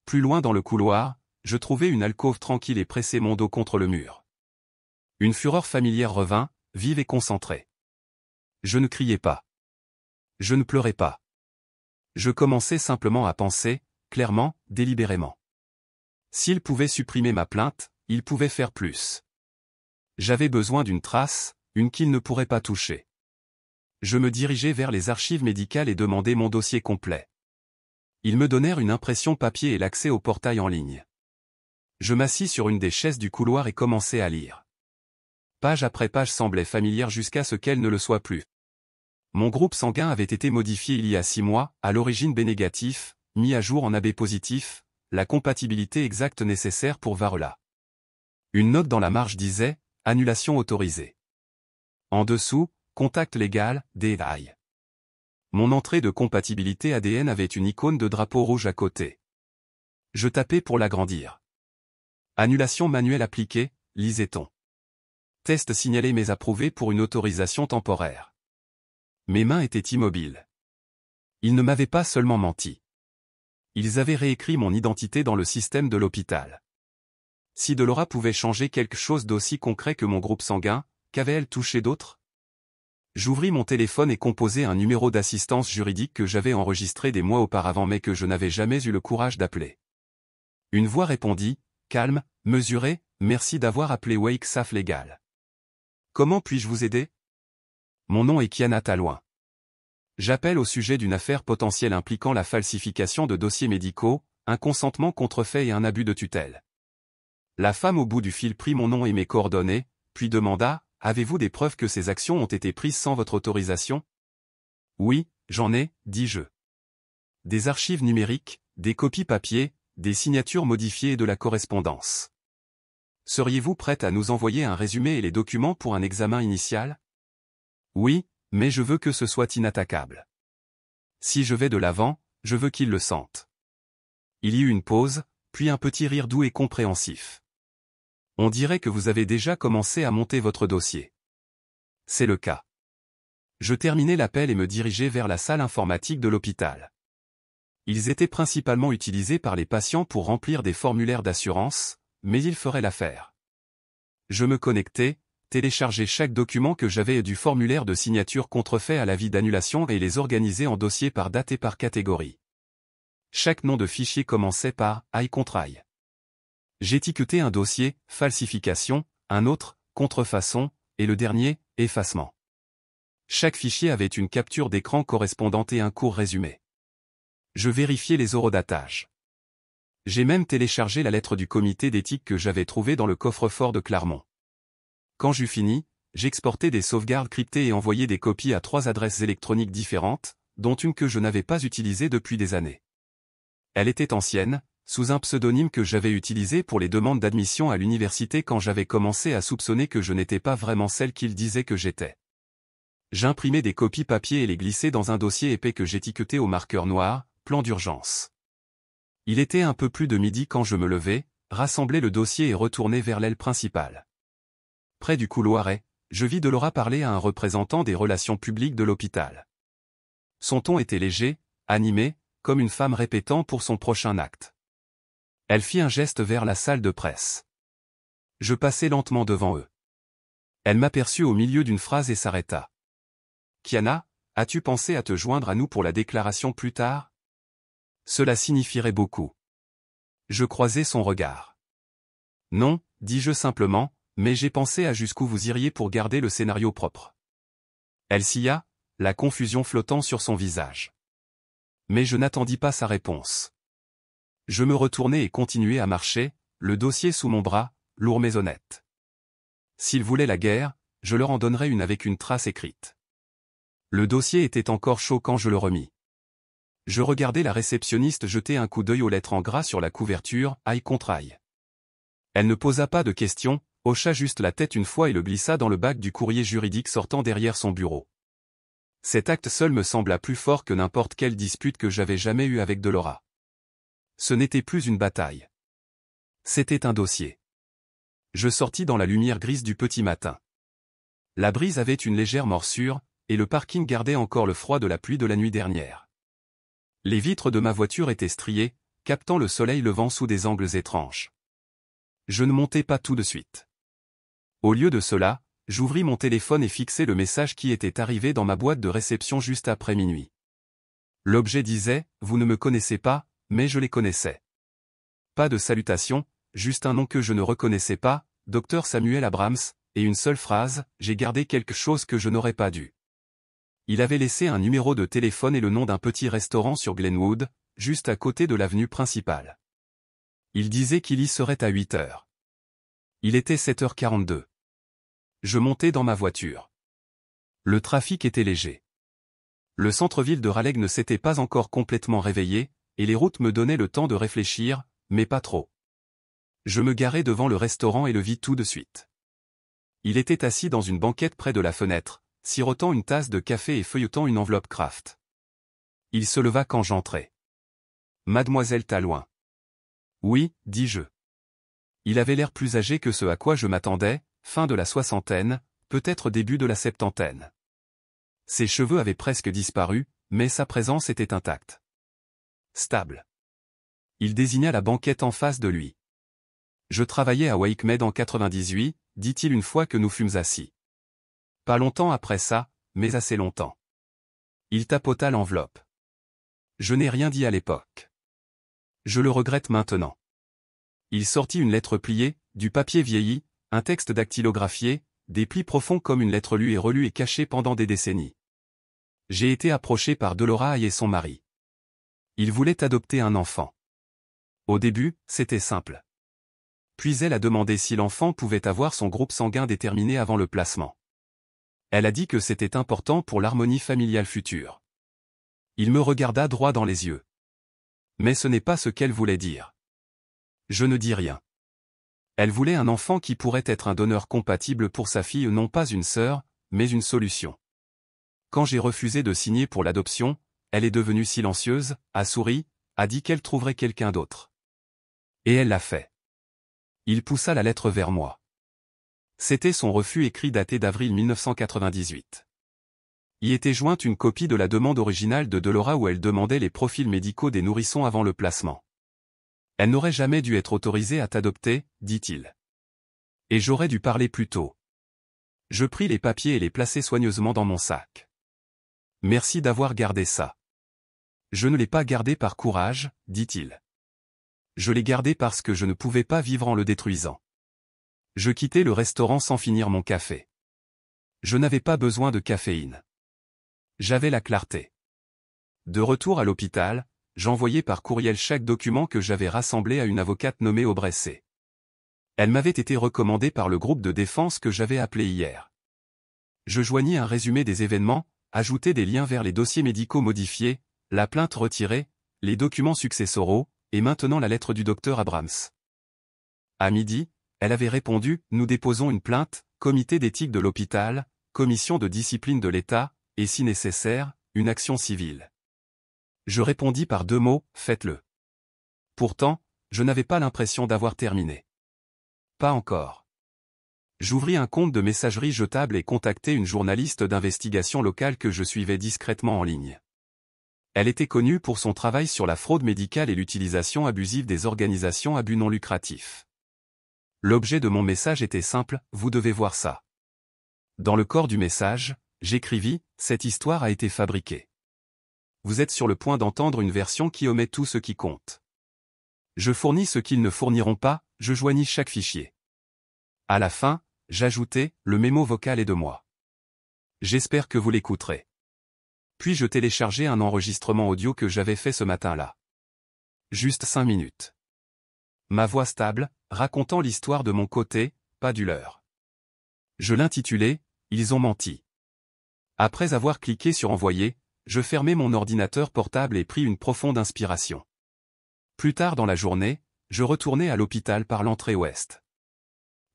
Plus loin dans le couloir, je trouvai une alcôve tranquille et pressai mon dos contre le mur. Une fureur familière revint, vive et concentrée. Je ne criais pas. Je ne pleurais pas. Je commençais simplement à penser, clairement, délibérément. S'il pouvait supprimer ma plainte, il pouvait faire plus. J'avais besoin d'une trace, une qu'il ne pourrait pas toucher. Je me dirigeai vers les archives médicales et demandai mon dossier complet. Ils me donnèrent une impression papier et l'accès au portail en ligne. Je m'assis sur une des chaises du couloir et commençai à lire. Page après page semblait familière jusqu'à ce qu'elle ne le soit plus. Mon groupe sanguin avait été modifié il y a 6 mois, à l'origine B négatif, mis à jour en AB positif, la compatibilité exacte nécessaire pour Varela. Une note dans la marge disait « Annulation autorisée ». En dessous, contact légal, DAI. Mon entrée de compatibilité ADN avait une icône de drapeau rouge à côté. Je tapais pour l'agrandir. Annulation manuelle appliquée, lisait-on. Test signalé mais approuvé pour une autorisation temporaire. Mes mains étaient immobiles. Ils ne m'avaient pas seulement menti. Ils avaient réécrit mon identité dans le système de l'hôpital. Si Delora pouvait changer quelque chose d'aussi concret que mon groupe sanguin, qu'avait-elle touché d'autre? J'ouvris mon téléphone et composai un numéro d'assistance juridique que j'avais enregistré des mois auparavant mais que je n'avais jamais eu le courage d'appeler. Une voix répondit, calme, mesurée, merci d'avoir appelé Wake Saf Legal. Comment puis-je vous aider? Mon nom est Kiana Talouin. J'appelle au sujet d'une affaire potentielle impliquant la falsification de dossiers médicaux, un consentement contrefait et un abus de tutelle. La femme au bout du fil prit mon nom et mes coordonnées, puis demanda, avez-vous des preuves que ces actions ont été prises sans votre autorisation? Oui, j'en ai, dis-je. Des archives numériques, des copies papier, des signatures modifiées et de la correspondance. Seriez-vous prête à nous envoyer un résumé et les documents pour un examen initial? Oui, mais je veux que ce soit inattaquable. Si je vais de l'avant, je veux qu'ils le sentent. Il y eut une pause, puis un petit rire doux et compréhensif. On dirait que vous avez déjà commencé à monter votre dossier. C'est le cas. Je terminai l'appel et me dirigeai vers la salle informatique de l'hôpital. Ils étaient principalement utilisés par les patients pour remplir des formulaires d'assurance, mais ils feraient l'affaire. Je me connectai, téléchargeai chaque document que j'avais du formulaire de signature contrefait à l'avis d'annulation et les organisai en dossier par date et par catégorie. Chaque nom de fichier commençait par « I contre I ». J'étiquetai un dossier « falsification », un autre « contrefaçon » et le dernier « effacement ». Chaque fichier avait une capture d'écran correspondante et un court résumé. Je vérifiai les horodatages. J'ai même téléchargé la lettre du comité d'éthique que j'avais trouvée dans le coffre-fort de Clermont. Quand j'eus fini, j'exportais des sauvegardes cryptées et envoyais des copies à 3 adresses électroniques différentes, dont une que je n'avais pas utilisée depuis des années. Elle était ancienne, sous un pseudonyme que j'avais utilisé pour les demandes d'admission à l'université quand j'avais commencé à soupçonner que je n'étais pas vraiment celle qu'il disait que j'étais. J'imprimais des copies papier et les glissais dans un dossier épais que j'étiquetais au marqueur noir, plan d'urgence. Il était un peu plus de midi quand je me levai, rassemblai le dossier et retournai vers l'aile principale. Près du couloiret, je vis Delora parler à un représentant des relations publiques de l'hôpital. Son ton était léger, animé, comme une femme répétant pour son prochain acte. Elle fit un geste vers la salle de presse. Je passai lentement devant eux. Elle m'aperçut au milieu d'une phrase et s'arrêta. « Kiana, as-tu pensé à te joindre à nous pour la déclaration plus tard ?» Cela signifierait beaucoup. Je croisai son regard. « Non, dis-je simplement, mais j'ai pensé à jusqu'où vous iriez pour garder le scénario propre. » Elle sia, la confusion flottant sur son visage. Mais je n'attendis pas sa réponse. Je me retournai et continuai à marcher, le dossier sous mon bras, lourd mais honnête. S'ils voulaient la guerre, je leur en donnerais une avec une trace écrite. Le dossier était encore chaud quand je le remis. Je regardai la réceptionniste jeter un coup d'œil aux lettres en gras sur la couverture, eye contre eye. Elle ne posa pas de questions, hocha juste la tête une fois et le glissa dans le bac du courrier juridique sortant derrière son bureau. Cet acte seul me sembla plus fort que n'importe quelle dispute que j'avais jamais eue avec Delora. Ce n'était plus une bataille. C'était un dossier. Je sortis dans la lumière grise du petit matin. La brise avait une légère morsure, et le parking gardait encore le froid de la pluie de la nuit dernière. Les vitres de ma voiture étaient striées, captant le soleil levant sous des angles étranges. Je ne montai pas tout de suite. Au lieu de cela, j'ouvris mon téléphone et fixai le message qui était arrivé dans ma boîte de réception juste après minuit. L'objet disait « Vous ne me connaissez pas, mais je les connaissais. » Pas de salutation, juste un nom que je ne reconnaissais pas, Dr Samuel Abrams, et une seule phrase, « J'ai gardé quelque chose que je n'aurais pas dû. » Il avait laissé un numéro de téléphone et le nom d'un petit restaurant sur Glenwood, juste à côté de l'avenue principale. Il disait qu'il y serait à 8 heures. Il était 7h42. Je montai dans ma voiture. Le trafic était léger. Le centre-ville de Raleigh ne s'était pas encore complètement réveillé, et les routes me donnaient le temps de réfléchir, mais pas trop. Je me garai devant le restaurant et le vis tout de suite. Il était assis dans une banquette près de la fenêtre, sirotant une tasse de café et feuilletant une enveloppe Kraft. Il se leva quand j'entrai. « Mademoiselle Talouin. »« Oui, dis-je. » Il avait l'air plus âgé que ce à quoi je m'attendais, fin de la soixantaine, peut-être début de la septantaine. Ses cheveux avaient presque disparu, mais sa présence était intacte. Stable. Il désigna la banquette en face de lui. « Je travaillais à WakeMed en 98, dit-il une fois que nous fûmes assis. Pas longtemps après ça, mais assez longtemps. » Il tapota l'enveloppe. Je n'ai rien dit à l'époque. Je le regrette maintenant. Il sortit une lettre pliée, du papier vieilli, un texte dactylographié, des plis profonds comme une lettre lue et relue et cachée pendant des décennies. J'ai été approché par Delora et son mari. Ils voulaient adopter un enfant. Au début, c'était simple. Puis elle a demandé si l'enfant pouvait avoir son groupe sanguin déterminé avant le placement. Elle a dit que c'était important pour l'harmonie familiale future. Il me regarda droit dans les yeux. Mais ce n'est pas ce qu'elle voulait dire. Je ne dis rien. Elle voulait un enfant qui pourrait être un donneur compatible pour sa fille, non pas une sœur, mais une solution. Quand j'ai refusé de signer pour l'adoption, elle est devenue silencieuse, a souri, a dit qu'elle trouverait quelqu'un d'autre. Et elle l'a fait. Il poussa la lettre vers moi. C'était son refus écrit daté d'avril 1998. Y était jointe une copie de la demande originale de Delora où elle demandait les profils médicaux des nourrissons avant le placement. Elle n'aurait jamais dû être autorisée à t'adopter, dit-il. Et j'aurais dû parler plus tôt. Je pris les papiers et les plaçai soigneusement dans mon sac. Merci d'avoir gardé ça. Je ne l'ai pas gardé par courage, dit-il. Je l'ai gardé parce que je ne pouvais pas vivre en le détruisant. Je quittai le restaurant sans finir mon café. Je n'avais pas besoin de caféine. J'avais la clarté. De retour à l'hôpital, j'envoyai par courriel chaque document que j'avais rassemblé à une avocate nommée Aubressé. Elle m'avait été recommandée par le groupe de défense que j'avais appelé hier. Je joignis un résumé des événements, ajoutai des liens vers les dossiers médicaux modifiés, la plainte retirée, les documents successoraux, et maintenant la lettre du docteur Abrams. À midi, elle avait répondu « Nous déposons une plainte, comité d'éthique de l'hôpital, commission de discipline de l'État, et si nécessaire, une action civile. » Je répondis par 2 mots « Faites-le ». Pourtant, je n'avais pas l'impression d'avoir terminé. Pas encore. J'ouvris un compte de messagerie jetable et contactai une journaliste d'investigation locale que je suivais discrètement en ligne. Elle était connue pour son travail sur la fraude médicale et l'utilisation abusive des organisations à but non lucratif. L'objet de mon message était simple, vous devez voir ça. Dans le corps du message, j'écrivis, cette histoire a été fabriquée. Vous êtes sur le point d'entendre une version qui omet tout ce qui compte. Je fournis ce qu'ils ne fourniront pas, je joignis chaque fichier. À la fin, j'ajoutai, le mémo vocal est de moi. J'espère que vous l'écouterez. Puis je téléchargeai un enregistrement audio que j'avais fait ce matin-là. Juste 5 minutes. Ma voix stable, racontant l'histoire de mon côté, pas du leur. Je l'intitulai « Ils ont menti ». Après avoir cliqué sur envoyer, je fermai mon ordinateur portable et pris une profonde inspiration. Plus tard dans la journée, je retournai à l'hôpital par l'entrée ouest.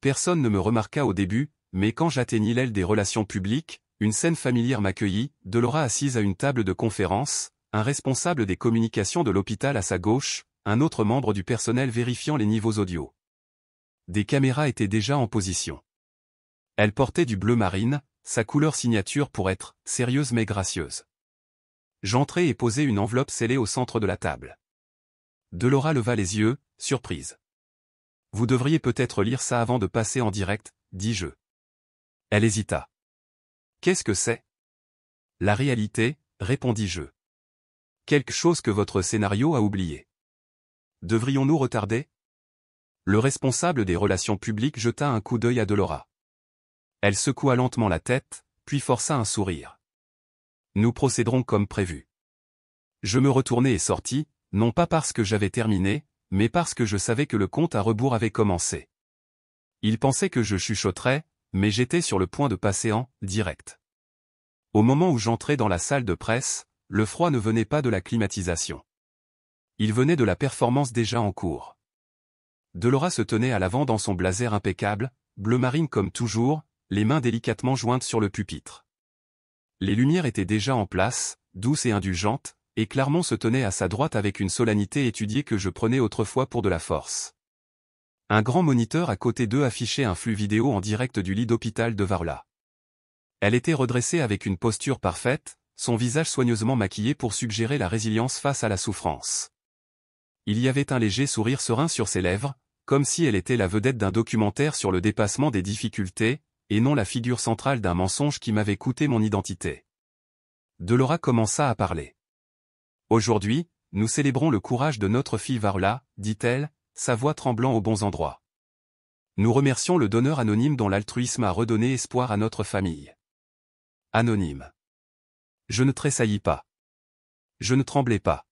Personne ne me remarqua au début, mais quand j'atteignis l'aile des relations publiques, une scène familière m'accueillit, Delora assise à une table de conférence, un responsable des communications de l'hôpital à sa gauche, un autre membre du personnel vérifiant les niveaux audio. Des caméras étaient déjà en position. Elle portait du bleu marine, sa couleur signature pour être « sérieuse mais gracieuse ». J'entrai et posai une enveloppe scellée au centre de la table. Delora leva les yeux, surprise. « Vous devriez peut-être lire ça avant de passer en direct, dis-je. » Elle hésita. « Qu'est-ce que c'est ? » « La réalité, répondis-je. Quelque chose que votre scénario a oublié. Devrions-nous retarder ? Le responsable des relations publiques jeta un coup d'œil à Delora. Elle secoua lentement la tête, puis força un sourire. Nous procéderons comme prévu. Je me retournai et sortis, non pas parce que j'avais terminé, mais parce que je savais que le compte à rebours avait commencé. Il pensait que je chuchoterais, mais j'étais sur le point de passer en direct. Au moment où j'entrais dans la salle de presse, le froid ne venait pas de la climatisation. Il venait de la performance déjà en cours. Delora se tenait à l'avant dans son blazer impeccable, bleu marine comme toujours, les mains délicatement jointes sur le pupitre. Les lumières étaient déjà en place, douces et indulgentes, et Clermont se tenait à sa droite avec une solennité étudiée que je prenais autrefois pour de la force. Un grand moniteur à côté d'eux affichait un flux vidéo en direct du lit d'hôpital de Varla. Elle était redressée avec une posture parfaite, son visage soigneusement maquillé pour suggérer la résilience face à la souffrance. Il y avait un léger sourire serein sur ses lèvres, comme si elle était la vedette d'un documentaire sur le dépassement des difficultés, et non la figure centrale d'un mensonge qui m'avait coûté mon identité. Delora commença à parler. « Aujourd'hui, nous célébrons le courage de notre fille Varla, dit-elle, sa voix tremblant aux bons endroits. Nous remercions le donneur anonyme dont l'altruisme a redonné espoir à notre famille. » Anonyme. Je ne tressaillis pas. Je ne tremblais pas.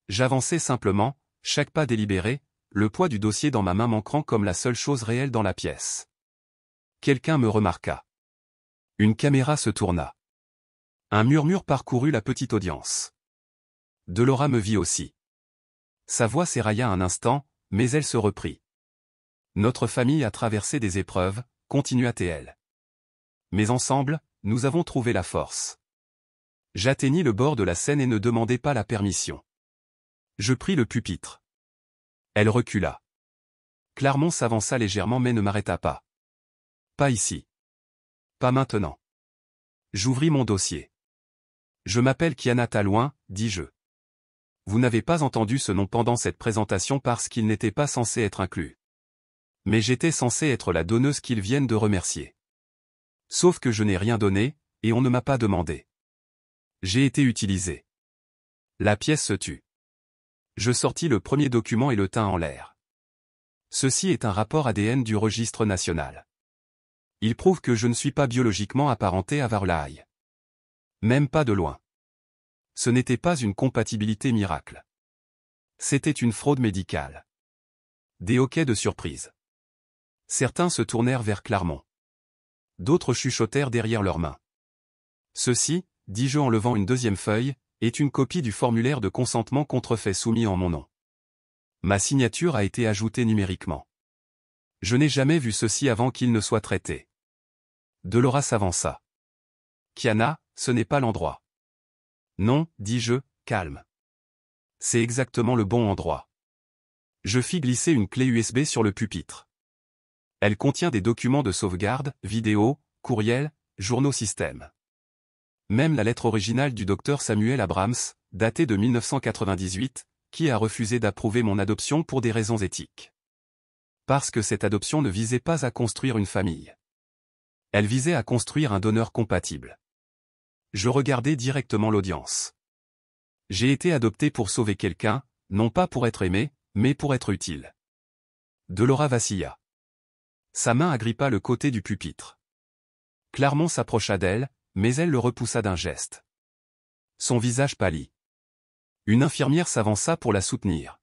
J'avançais simplement, chaque pas délibéré, le poids du dossier dans ma main manquant comme la seule chose réelle dans la pièce. Quelqu'un me remarqua. Une caméra se tourna. Un murmure parcourut la petite audience. Delora me vit aussi. Sa voix s'érailla un instant, mais elle se reprit. Notre famille a traversé des épreuves, continua-t-elle. Mais ensemble, nous avons trouvé la force. J'atteignis le bord de la scène et ne demandai pas la permission. Je pris le pupitre. Elle recula. Clermont s'avança légèrement mais ne m'arrêta pas. Pas ici. Pas maintenant. J'ouvris mon dossier. Je m'appelle Kiana Talouin, dis-je. Vous n'avez pas entendu ce nom pendant cette présentation parce qu'il n'était pas censé être inclus. Mais j'étais censé être la donneuse qu'ils viennent de remercier. Sauf que je n'ai rien donné, et on ne m'a pas demandé. J'ai été utilisé. La pièce se tut. Je sortis le premier document et le tins en l'air. Ceci est un rapport ADN du registre national. Il prouve que je ne suis pas biologiquement apparenté à Varlaï. Même pas de loin. Ce n'était pas une compatibilité miracle. C'était une fraude médicale. Des hoquets de surprise. Certains se tournèrent vers Clermont. D'autres chuchotèrent derrière leurs mains. Ceci, dis-je en levant une deuxième feuille, est une copie du formulaire de consentement contrefait soumis en mon nom. Ma signature a été ajoutée numériquement. Je n'ai jamais vu ceci avant qu'il ne soit traité. Delora s'avança. Kiana, ce n'est pas l'endroit. Non, dis-je, calme. C'est exactement le bon endroit. Je fis glisser une clé USB sur le pupitre. Elle contient des documents de sauvegarde, vidéos, courriels, journaux système. Même la lettre originale du docteur Samuel Abrams, datée de 1998, qui a refusé d'approuver mon adoption pour des raisons éthiques. Parce que cette adoption ne visait pas à construire une famille. Elle visait à construire un donneur compatible. Je regardais directement l'audience. J'ai été adopté pour sauver quelqu'un, non pas pour être aimé, mais pour être utile. Delora vacilla. Sa main agrippa le côté du pupitre. Clarmont s'approcha d'elle, mais elle le repoussa d'un geste. Son visage pâlit. Une infirmière s'avança pour la soutenir.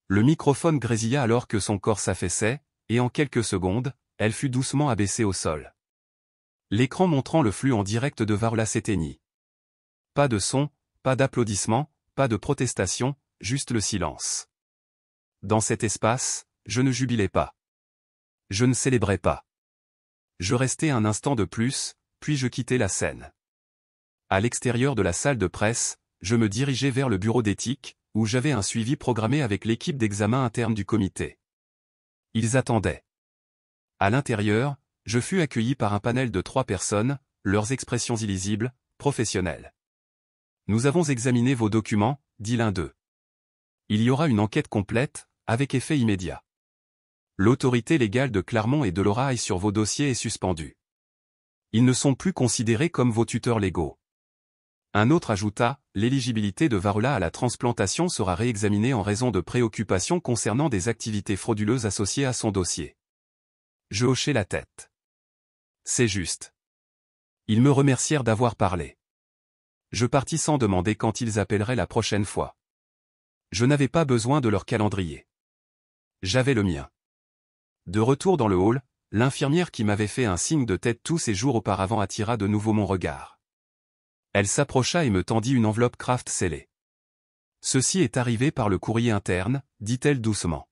Le microphone grésilla alors que son corps s'affaissait, et en quelques secondes, elle fut doucement abaissée au sol. L'écran montrant le flux en direct de Varla s'éteignit. Pas de son, pas d'applaudissements, pas de protestation, juste le silence. Dans cet espace, je ne jubilais pas. Je ne célébrais pas. Je restais un instant de plus, puis je quittais la scène. À l'extérieur de la salle de presse, je me dirigeais vers le bureau d'éthique, où j'avais un suivi programmé avec l'équipe d'examen interne du comité. Ils attendaient. À l'intérieur, je fus accueilli par un panel de 3 personnes, leurs expressions illisibles, professionnelles. Nous avons examiné vos documents, dit l'un d'eux. Il y aura une enquête complète, avec effet immédiat. L'autorité légale de Clarmont et de Delora sur vos dossiers est suspendue. Ils ne sont plus considérés comme vos tuteurs légaux. Un autre ajouta, l'éligibilité de Varela à la transplantation sera réexaminée en raison de préoccupations concernant des activités frauduleuses associées à son dossier. Je hochai la tête. C'est juste. Ils me remercièrent d'avoir parlé. Je partis sans demander quand ils appelleraient la prochaine fois. Je n'avais pas besoin de leur calendrier. J'avais le mien. De retour dans le hall, l'infirmière qui m'avait fait un signe de tête tous ces jours auparavant attira de nouveau mon regard. Elle s'approcha et me tendit une enveloppe Kraft scellée. Ceci est arrivé par le courrier interne, dit-elle doucement.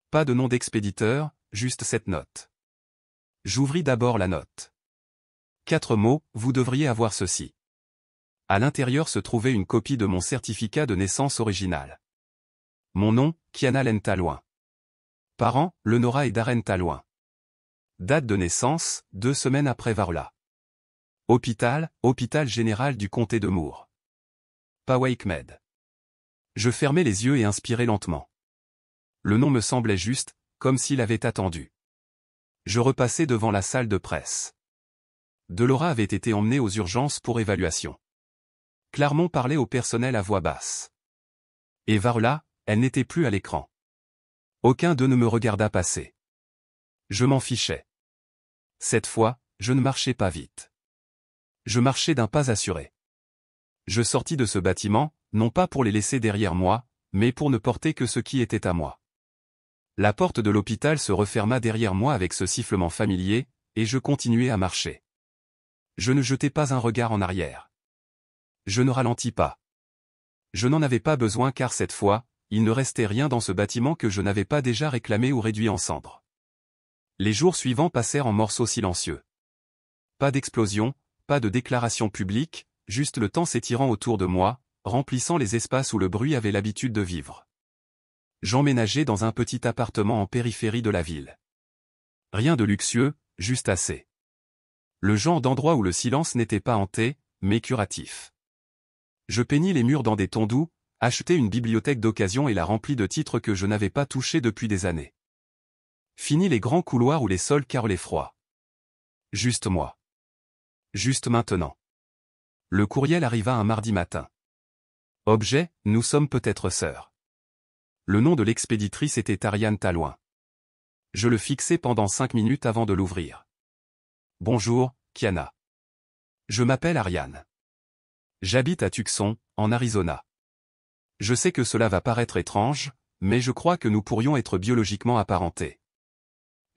Pas de nom d'expéditeur, juste cette note. J'ouvris d'abord la note. 4 mots, vous devriez avoir ceci. À l'intérieur se trouvait une copie de mon certificat de naissance original. Mon nom, Kiana Len Talouin. Parents, Lenora et Darren Talouin. Date de naissance, 2 semaines après Varla. Hôpital général du comté de Moore. Pawaikmed. Je fermai les yeux et inspirai lentement. Le nom me semblait juste, comme s'il avait attendu. Je repassai devant la salle de presse. Delora avait été emmenée aux urgences pour évaluation. Clarmont parlait au personnel à voix basse. Et Varla, elle n'était plus à l'écran. Aucun d'eux ne me regarda passer. Je m'en fichais. Cette fois, je ne marchais pas vite. Je marchais d'un pas assuré. Je sortis de ce bâtiment, non pas pour les laisser derrière moi, mais pour ne porter que ce qui était à moi. La porte de l'hôpital se referma derrière moi avec ce sifflement familier, et je continuai à marcher. Je ne jetai pas un regard en arrière. Je ne ralentis pas. Je n'en avais pas besoin car cette fois, il ne restait rien dans ce bâtiment que je n'avais pas déjà réclamé ou réduit en cendres. Les jours suivants passèrent en morceaux silencieux. Pas d'explosion, pas de déclaration publique, juste le temps s'étirant autour de moi, remplissant les espaces où le bruit avait l'habitude de vivre. J'emménageais dans un petit appartement en périphérie de la ville. Rien de luxueux, juste assez. Le genre d'endroit où le silence n'était pas hanté, mais curatif. Je peignis les murs dans des tons doux, achetai une bibliothèque d'occasion et la remplis de titres que je n'avais pas touchés depuis des années. Fini les grands couloirs où les sols carrelaient froid. Juste moi. Juste maintenant. Le courriel arriva un mardi matin. Objet, nous sommes peut-être sœurs. Le nom de l'expéditrice était Ariane Talouin. Je le fixai pendant 5 minutes avant de l'ouvrir. Bonjour, Kiana. Je m'appelle Ariane. J'habite à Tucson, en Arizona. Je sais que cela va paraître étrange, mais je crois que nous pourrions être biologiquement apparentés.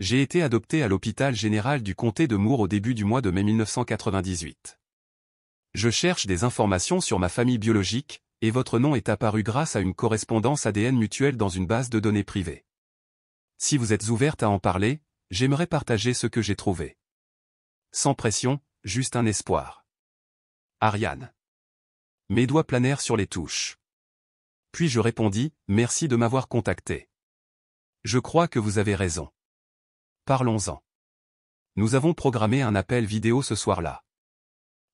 J'ai été adopté à l'hôpital général du comté de Moore au début du mois de mai 1998. Je cherche des informations sur ma famille biologique, et votre nom est apparu grâce à une correspondance ADN mutuelle dans une base de données privée. Si vous êtes ouverte à en parler, j'aimerais partager ce que j'ai trouvé. Sans pression, juste un espoir. Ariane. Mes doigts planèrent sur les touches. Puis je répondis, merci de m'avoir contacté. Je crois que vous avez raison. Parlons-en. Nous avons programmé un appel vidéo ce soir-là.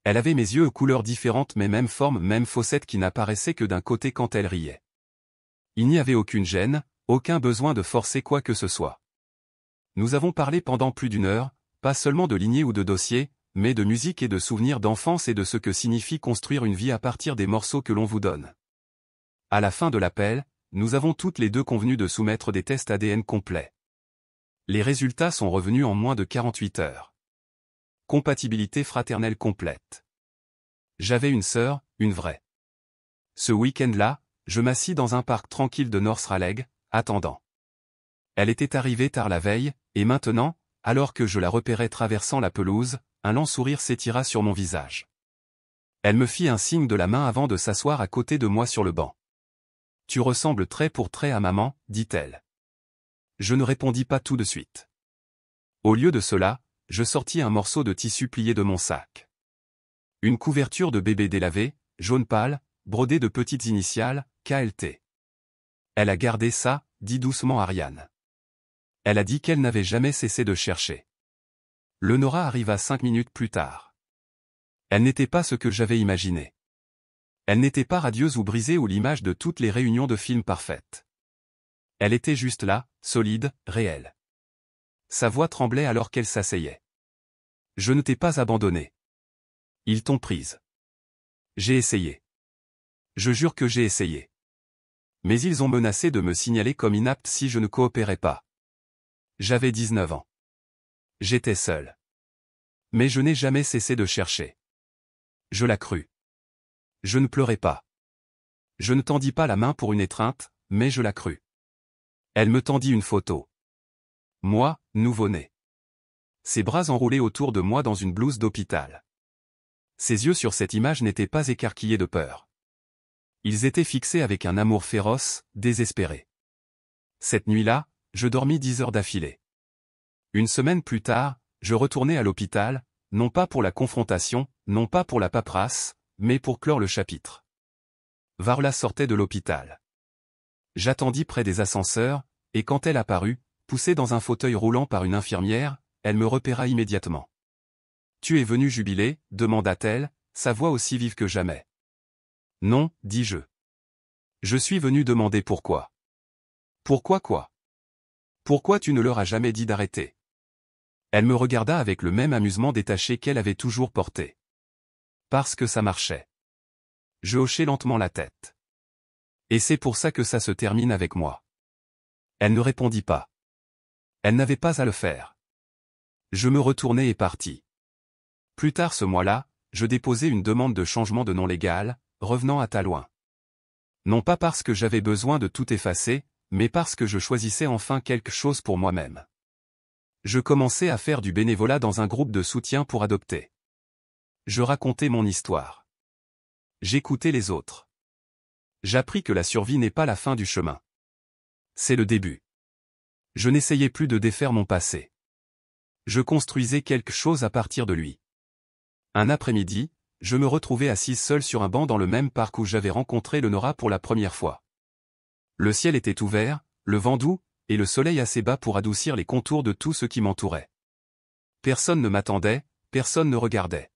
Elle avait mes yeux aux couleurs différentes mais même forme, même fossette qui n'apparaissait que d'un côté quand elle riait. Il n'y avait aucune gêne, aucun besoin de forcer quoi que ce soit. Nous avons parlé pendant plus d'1 heure, pas seulement de lignées ou de dossiers, mais de musique et de souvenirs d'enfance et de ce que signifie construire une vie à partir des morceaux que l'on vous donne. À la fin de l'appel, nous avons toutes les deux convenu de soumettre des tests ADN complets. Les résultats sont revenus en moins de 48 heures. Compatibilité fraternelle complète. J'avais une sœur, une vraie. Ce week-end-là, je m'assis dans un parc tranquille de North Raleigh, attendant. Elle était arrivée tard la veille, et maintenant, alors que je la repérais traversant la pelouse, un lent sourire s'étira sur mon visage. Elle me fit un signe de la main avant de s'asseoir à côté de moi sur le banc. « Tu ressembles trait pour trait à maman », dit-elle. Je ne répondis pas tout de suite. Au lieu de cela, je sortis un morceau de tissu plié de mon sac. Une couverture de bébé délavée, jaune pâle, brodée de petites initiales, KLT. Elle a gardé ça, dit doucement Ariane. Elle a dit qu'elle n'avait jamais cessé de chercher. Le Nora arriva 5 minutes plus tard. Elle n'était pas ce que j'avais imaginé. Elle n'était pas radieuse ou brisée ou l'image de toutes les réunions de films parfaites. Elle était juste là, solide, réelle. Sa voix tremblait alors qu'elle s'asseyait. Je ne t'ai pas abandonné. Ils t'ont prise. J'ai essayé. Je jure que j'ai essayé. Mais ils ont menacé de me signaler comme inapte si je ne coopérais pas. J'avais 19 ans. J'étais seul. Mais je n'ai jamais cessé de chercher. Je la crus. Je ne pleurais pas. Je ne tendis pas la main pour une étreinte, mais je la crus. Elle me tendit une photo. Moi, nouveau-né. Ses bras enroulés autour de moi dans une blouse d'hôpital. Ses yeux sur cette image n'étaient pas écarquillés de peur. Ils étaient fixés avec un amour féroce, désespéré. Cette nuit-là, je dormis 10 heures d'affilée. Une semaine plus tard, je retournai à l'hôpital, non pas pour la confrontation, non pas pour la paperasse, mais pour clore le chapitre. Varla sortait de l'hôpital. J'attendis près des ascenseurs, et quand elle apparut, poussée dans un fauteuil roulant par une infirmière, elle me repéra immédiatement. « Tu es venu jubiler ?» demanda-t-elle, sa voix aussi vive que jamais. « Non, dis-je. Je suis venu demander pourquoi. » « Pourquoi quoi ? Pourquoi tu ne leur as jamais dit d'arrêter ?» Elle me regarda avec le même amusement détaché qu'elle avait toujours porté. « Parce que ça marchait. » Je hochai lentement la tête. « Et c'est pour ça que ça se termine avec moi. » Elle ne répondit pas. Elle n'avait pas à le faire. Je me retournai et partis. Plus tard ce mois-là, je déposai une demande de changement de nom légal, revenant à Talouin. Non pas parce que j'avais besoin de tout effacer, mais parce que je choisissais enfin quelque chose pour moi-même. Je commençais à faire du bénévolat dans un groupe de soutien pour adopter. Je racontais mon histoire. J'écoutais les autres. J'appris que la survie n'est pas la fin du chemin. C'est le début. Je n'essayais plus de défaire mon passé. Je construisais quelque chose à partir de lui. Un après-midi, je me retrouvais assise seule sur un banc dans le même parc où j'avais rencontré le Nora pour la première fois. Le ciel était ouvert, le vent doux, et le soleil assez bas pour adoucir les contours de tout ce qui m'entourait. Personne ne m'attendait, personne ne regardait.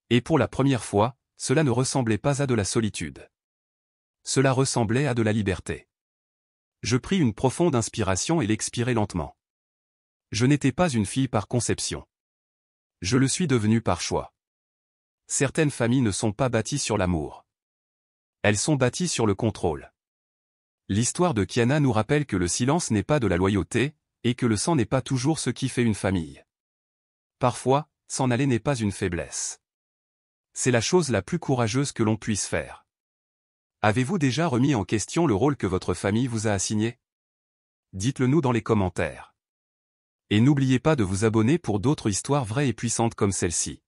Et pour la première fois, cela ne ressemblait pas à de la solitude. Cela ressemblait à de la liberté. Je pris une profonde inspiration et l'expirai lentement. Je n'étais pas une fille par conception. Je le suis devenue par choix. Certaines familles ne sont pas bâties sur l'amour. Elles sont bâties sur le contrôle. L'histoire de Kiana nous rappelle que le silence n'est pas de la loyauté, et que le sang n'est pas toujours ce qui fait une famille. Parfois, s'en aller n'est pas une faiblesse. C'est la chose la plus courageuse que l'on puisse faire. Avez-vous déjà remis en question le rôle que votre famille vous a assigné ? Dites-le nous dans les commentaires. Et n'oubliez pas de vous abonner pour d'autres histoires vraies et puissantes comme celle-ci.